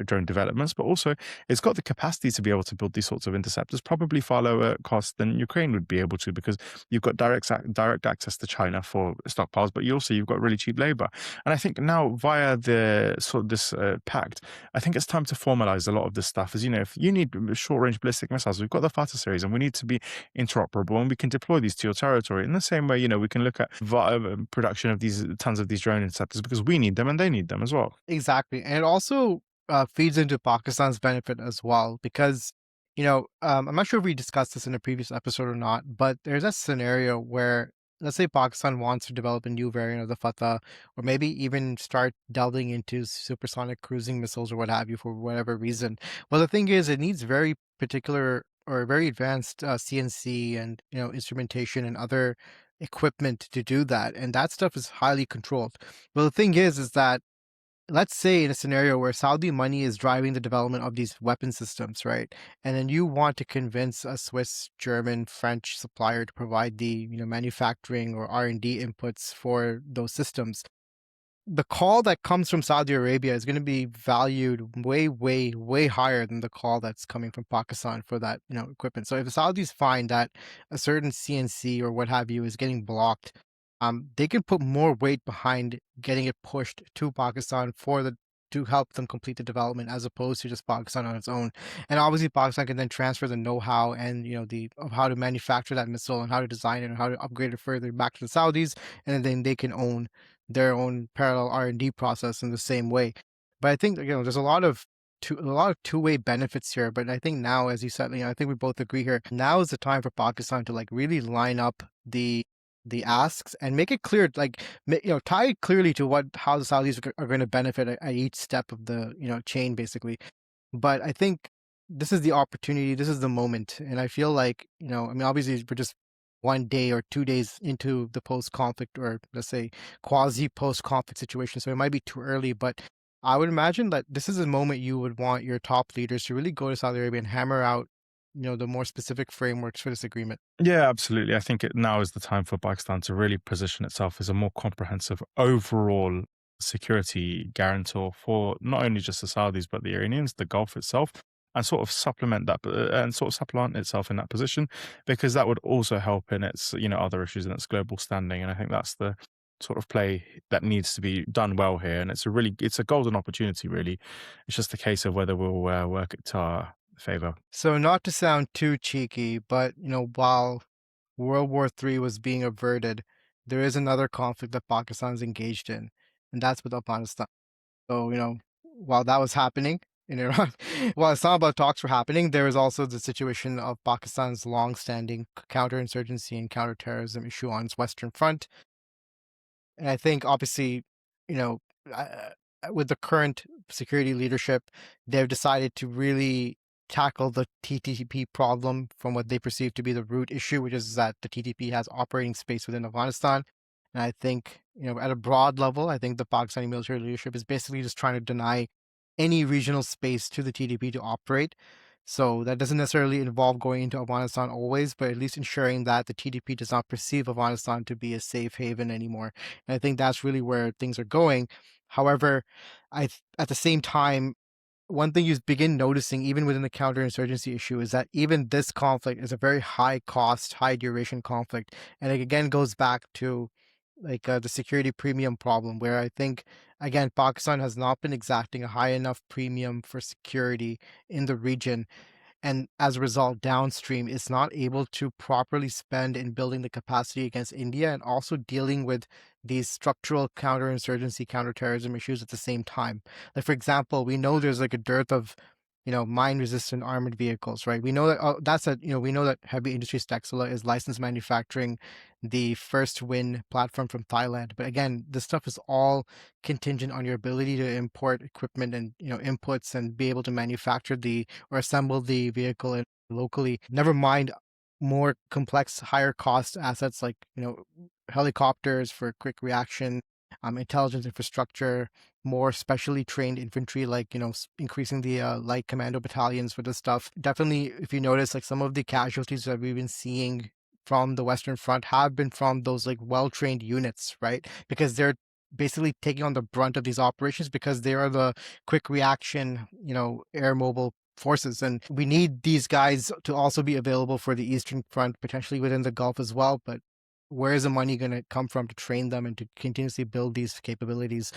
drone developments, but also it's got the capacity to be able to build these sorts of interceptors, probably far lower cost than Ukraine would be able to, because you've got direct access to China for stockpiles, but you've got really cheap labor. And I think now via the sort of this pact, I think it's time to formalize a lot of this stuff. As you know, if you need short range ballistic missiles, we've got the Fata series, and we need to be interoperable, and we can deploy these to your territory. In the same way, we can look at production of these tons of these drone interceptors because we need them and they need them as well. Exactly. And it also feeds into Pakistan's benefit as well, because, I'm not sure if we discussed this in a previous episode or not, but there's a scenario where, let's say, Pakistan wants to develop a new variant of the Fatah, or maybe even start delving into supersonic cruising missiles or what have you for whatever reason. Well, the thing is, it needs very particular or very advanced CNC and, instrumentation and other equipment to do that. And that stuff is highly controlled. Well, the thing is that, let's say in a scenario where Saudi money is driving the development of these weapon systems, right? And then you want to convince a Swiss, German, French supplier to provide the, manufacturing or R&D inputs for those systems. The call that comes from Saudi Arabia is going to be valued way, way, way higher than the call that's coming from Pakistan for that, equipment. So if the Saudis find that a certain CNC or what have you is getting blocked, they can put more weight behind getting it pushed to Pakistan to help them complete the development as opposed to just Pakistan on its own. And obviously Pakistan can then transfer the know-how and the of how to manufacture that missile and how to design it and how to upgrade it further back to the Saudis, and then they can own their own parallel R&D process in the same way. But I think there's a lot of two-way benefits here. But I think now, as you said, I think we both agree here. Now is the time for Pakistan to like really line up the asks and make it clear, like tie it clearly to how the Saudis are going to benefit at each step of the chain, basically. But I think this is the opportunity, this is the moment, and I feel like I mean, obviously we're just 1 day or 2 days into the post-conflict, or let's say quasi post-conflict situation, so it might be too early. But I would imagine that this is a moment you would want your top leaders to really go to Saudi Arabia and hammer out the more specific frameworks for this agreement. Yeah, absolutely. I think now is the time for Pakistan to really position itself as a more comprehensive overall security guarantor for not only just the Saudis but the Iranians, the Gulf itself, and sort of supplement itself in that position, because that would also help in its other issues in its global standing. And I think that's the sort of play that needs to be done well here. And it's a golden opportunity. Really, it's just a case of whether we'll work it to our favor. So not to sound too cheeky, but while World War III was being averted, there is another conflict that Pakistan is engaged in, and that's with Afghanistan. So, while that was happening in Iran, while Islamabad talks were happening, there was also the situation of Pakistan's long-standing counterinsurgency and counterterrorism issue on its Western Front. And I think obviously, you know, with the current security leadership, they've decided to really tackle the TTP problem from what they perceive to be the root issue, which is that the TTP has operating space within Afghanistan. And I think, at a broad level, I think the Pakistani military leadership is basically just trying to deny any regional space to the TTP to operate. So that doesn't necessarily involve going into Afghanistan always, but at least ensuring that the TDP does not perceive Afghanistan to be a safe haven anymore. And I think that's really where things are going. However, at the same time, one thing you begin noticing even within the counterinsurgency issue is that even this conflict is a very high cost, high duration conflict. And it again goes back to the security premium problem, where I think, again, Pakistan has not been exacting a high enough premium for security in the region, and as a result, downstream is not able to properly spend in building the capacity against India and also dealing with these structural counterinsurgency, counterterrorism issues at the same time. Like, for example, we know there's like a dearth of, mine resistant armored vehicles, right? We know that we know that Heavy Industries Textila is licensed manufacturing the first wind platform from Thailand. But again, this stuff is all contingent on your ability to import equipment and, inputs and be able to manufacture or assemble the vehicle locally. Never mind more complex, higher cost assets like, helicopters for quick reaction, intelligence infrastructure, more specially trained infantry, like, increasing the light commando battalions for this stuff. Definitely, if you notice, like some of the casualties that we've been seeing from the Western Front have been from those like well-trained units, right? Because they're basically taking on the brunt of these operations because they are the quick reaction, air mobile forces. And we need these guys to also be available for the Eastern Front, potentially within the Gulf as well. But where is the money going to come from to train them and to continuously build these capabilities?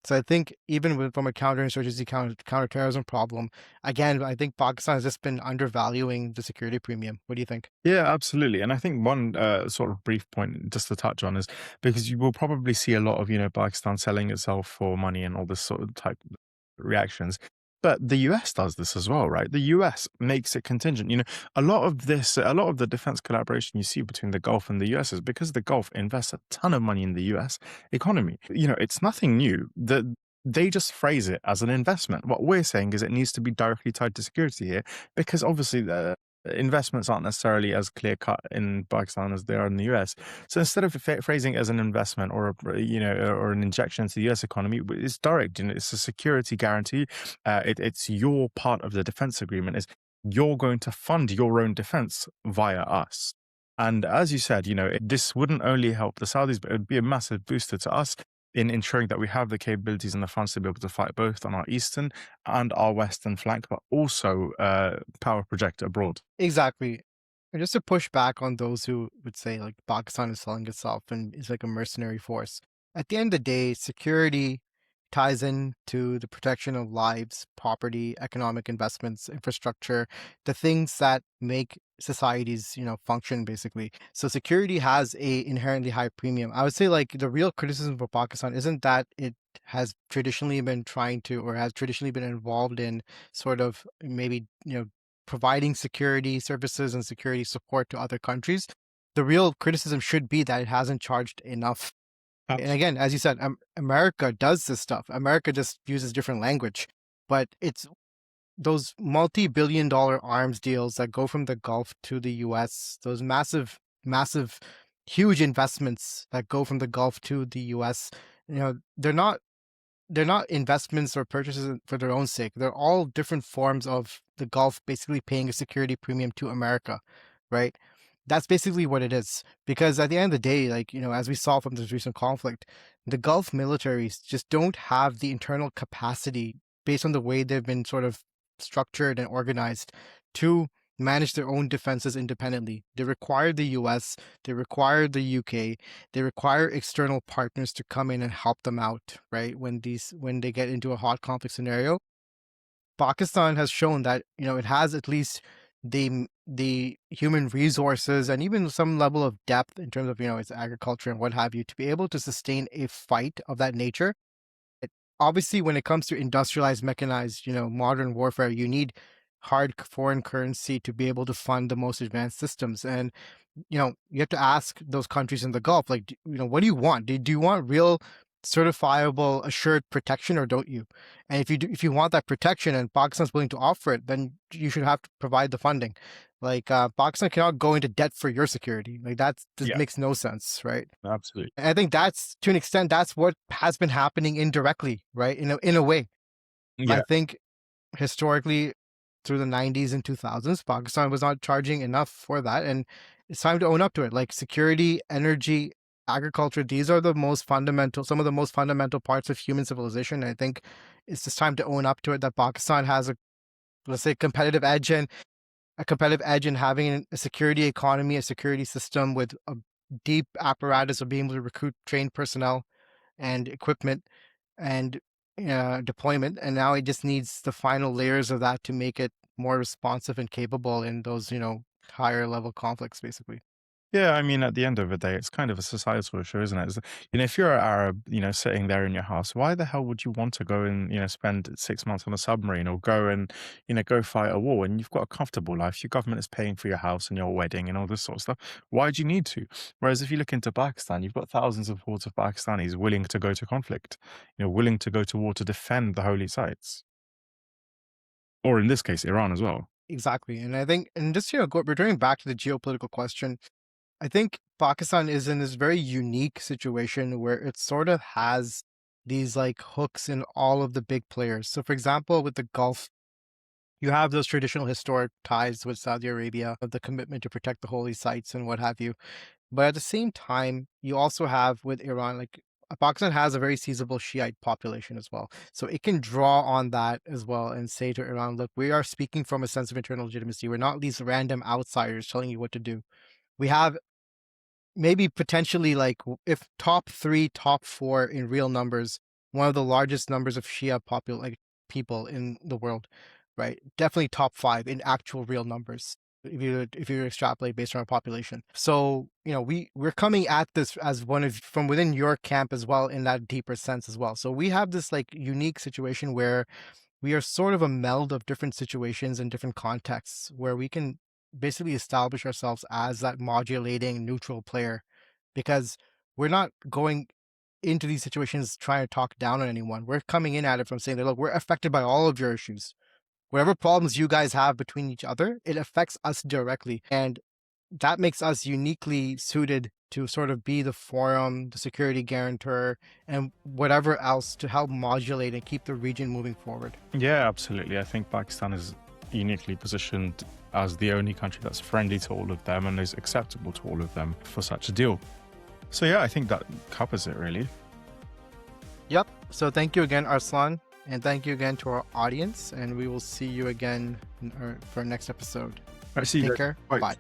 So I think even from a counterinsurgency, counterterrorism problem, again, I think Pakistan has just been undervaluing the security premium. What do you think? Yeah, absolutely. And I think one sort of brief point just to touch on is because you will probably see a lot of, Pakistan selling itself for money and all this sort of type reactions. But the US does this as well, right? The US makes it contingent. A lot of the defense collaboration you see between the Gulf and the US is because the Gulf invests a ton of money in the US economy. It's nothing new. They just phrase it as an investment. What we're saying is it needs to be directly tied to security here because obviously the investments aren't necessarily as clear cut in Pakistan as they are in the US. So instead of phrasing it as an investment or or an injection into the US economy, it's direct. It's a security guarantee. It's your part of the defense agreement. Is you're going to fund your own defense via us. And as you said, this wouldn't only help the Saudis, but it would be a massive booster to us in ensuring that we have the capabilities and the funds to be able to fight both on our eastern and our western flank, but also power project abroad. Exactly. And just to push back on those who would say like Pakistan is selling itself and is like a mercenary force. At the end of the day, security ties into the protection of lives, property, economic investments, infrastructure, the things that make societies, function basically. So security has a inherently high premium. I would say like the real criticism for Pakistan isn't that it has traditionally been trying to or has traditionally been involved in sort of maybe, providing security services and security support to other countries. The real criticism should be that it hasn't charged enough. And Absolutely. again, as you said, America does this stuff. America just uses different language, but it's those multi-billion dollar arms deals that go from the Gulf to the US, those massive, massive, huge investments that go from the Gulf to the US, they're not investments or purchases for their own sake. They're all different forms of the Gulf basically paying a security premium to America, right? That's basically what it is. Because at the end of the day, like, as we saw from this recent conflict, the Gulf militaries just don't have the internal capacity based on the way they've been sort of structured and organized to manage their own defenses independently. They require the US, they require the UK, they require external partners to come in and help them out, right? When they get into a hot conflict scenario. Pakistan has shown that, it has at least the human resources and even some level of depth in terms of, its agriculture and what have you to be able to sustain a fight of that nature. Obviously, when it comes to industrialized, mechanized, modern warfare, you need hard foreign currency to be able to fund the most advanced systems. And you have to ask those countries in the Gulf, like, what do you want? Do you want real certifiable assured protection or don't you? And if you want that protection and Pakistan's willing to offer it, then you should have to provide the funding. Like Pakistan cannot go into debt for your security. Like that Yeah, makes no sense, right? absolutely. And I think that's to an extent that's what has been happening indirectly, right? In a way. I Yeah. think historically through the 90s and 2000s, Pakistan was not charging enough for that. And it's time to own up to it. Like security, energy, agriculture, these are the most fundamental, some of the most fundamental parts of human civilization. And I think it's just time to own up to it that Pakistan has a, let's say, competitive edge and a competitive edge in having a security economy, a security system with a deep apparatus of being able to recruit trained personnel and equipment and deployment. And now it just needs the final layers of that to make it more responsive and capable in those, higher level conflicts, basically. Yeah, I mean, at the end of the day, it's kind of a societal issue, isn't it? If you're an Arab, sitting there in your house, why the hell would you want to go and, spend 6 months on a submarine or go and, go fight a war when you've got a comfortable life? Your government is paying for your house and your wedding and all this sort of stuff. Why do you need to? Whereas if you look into Pakistan, you've got thousands of hordes of Pakistanis willing to go to conflict, willing to go to war to defend the holy sites. Or in this case, Iran as well. Exactly. And I think, and just, returning back to the geopolitical question, I think Pakistan is in this very unique situation where it sort of has these like hooks in all of the big players. So, for example, with the Gulf, you have those traditional historic ties with Saudi Arabia, of the commitment to protect the holy sites and what have you. But at the same time, you also have with Iran, like Pakistan has a very seizable Shiite population as well. So it can draw on that as well and say to Iran, look, we are speaking from a sense of internal legitimacy. We're not these random outsiders telling you what to do. We have maybe potentially like if top 3, top 4 in real numbers, one of the largest numbers of Shia people in the world, right? Definitely top 5 in actual real numbers if you extrapolate based on our population. So we're coming at this as one of from within your camp as well in that deeper sense as well. So we have this like unique situation where we are sort of a meld of different situations and different contexts where we can basically establish ourselves as that modulating neutral player because we're not going into these situations trying to talk down on anyone. We're coming in at it from saying that, look, we're affected by all of your issues. Whatever problems you guys have between each other, it affects us directly. And that makes us uniquely suited to sort of be the forum, the security guarantor, and whatever else to help modulate and keep the region moving forward. Yeah, absolutely. I think Pakistan is uniquely positioned as the only country that's friendly to all of them and is acceptable to all of them for such a deal. So yeah, I think that covers it really. Yep. So thank you again, Arslan. And thank you again to our audience. And we will see you again for our next episode. All right, see you. Take care. Bye. Bye.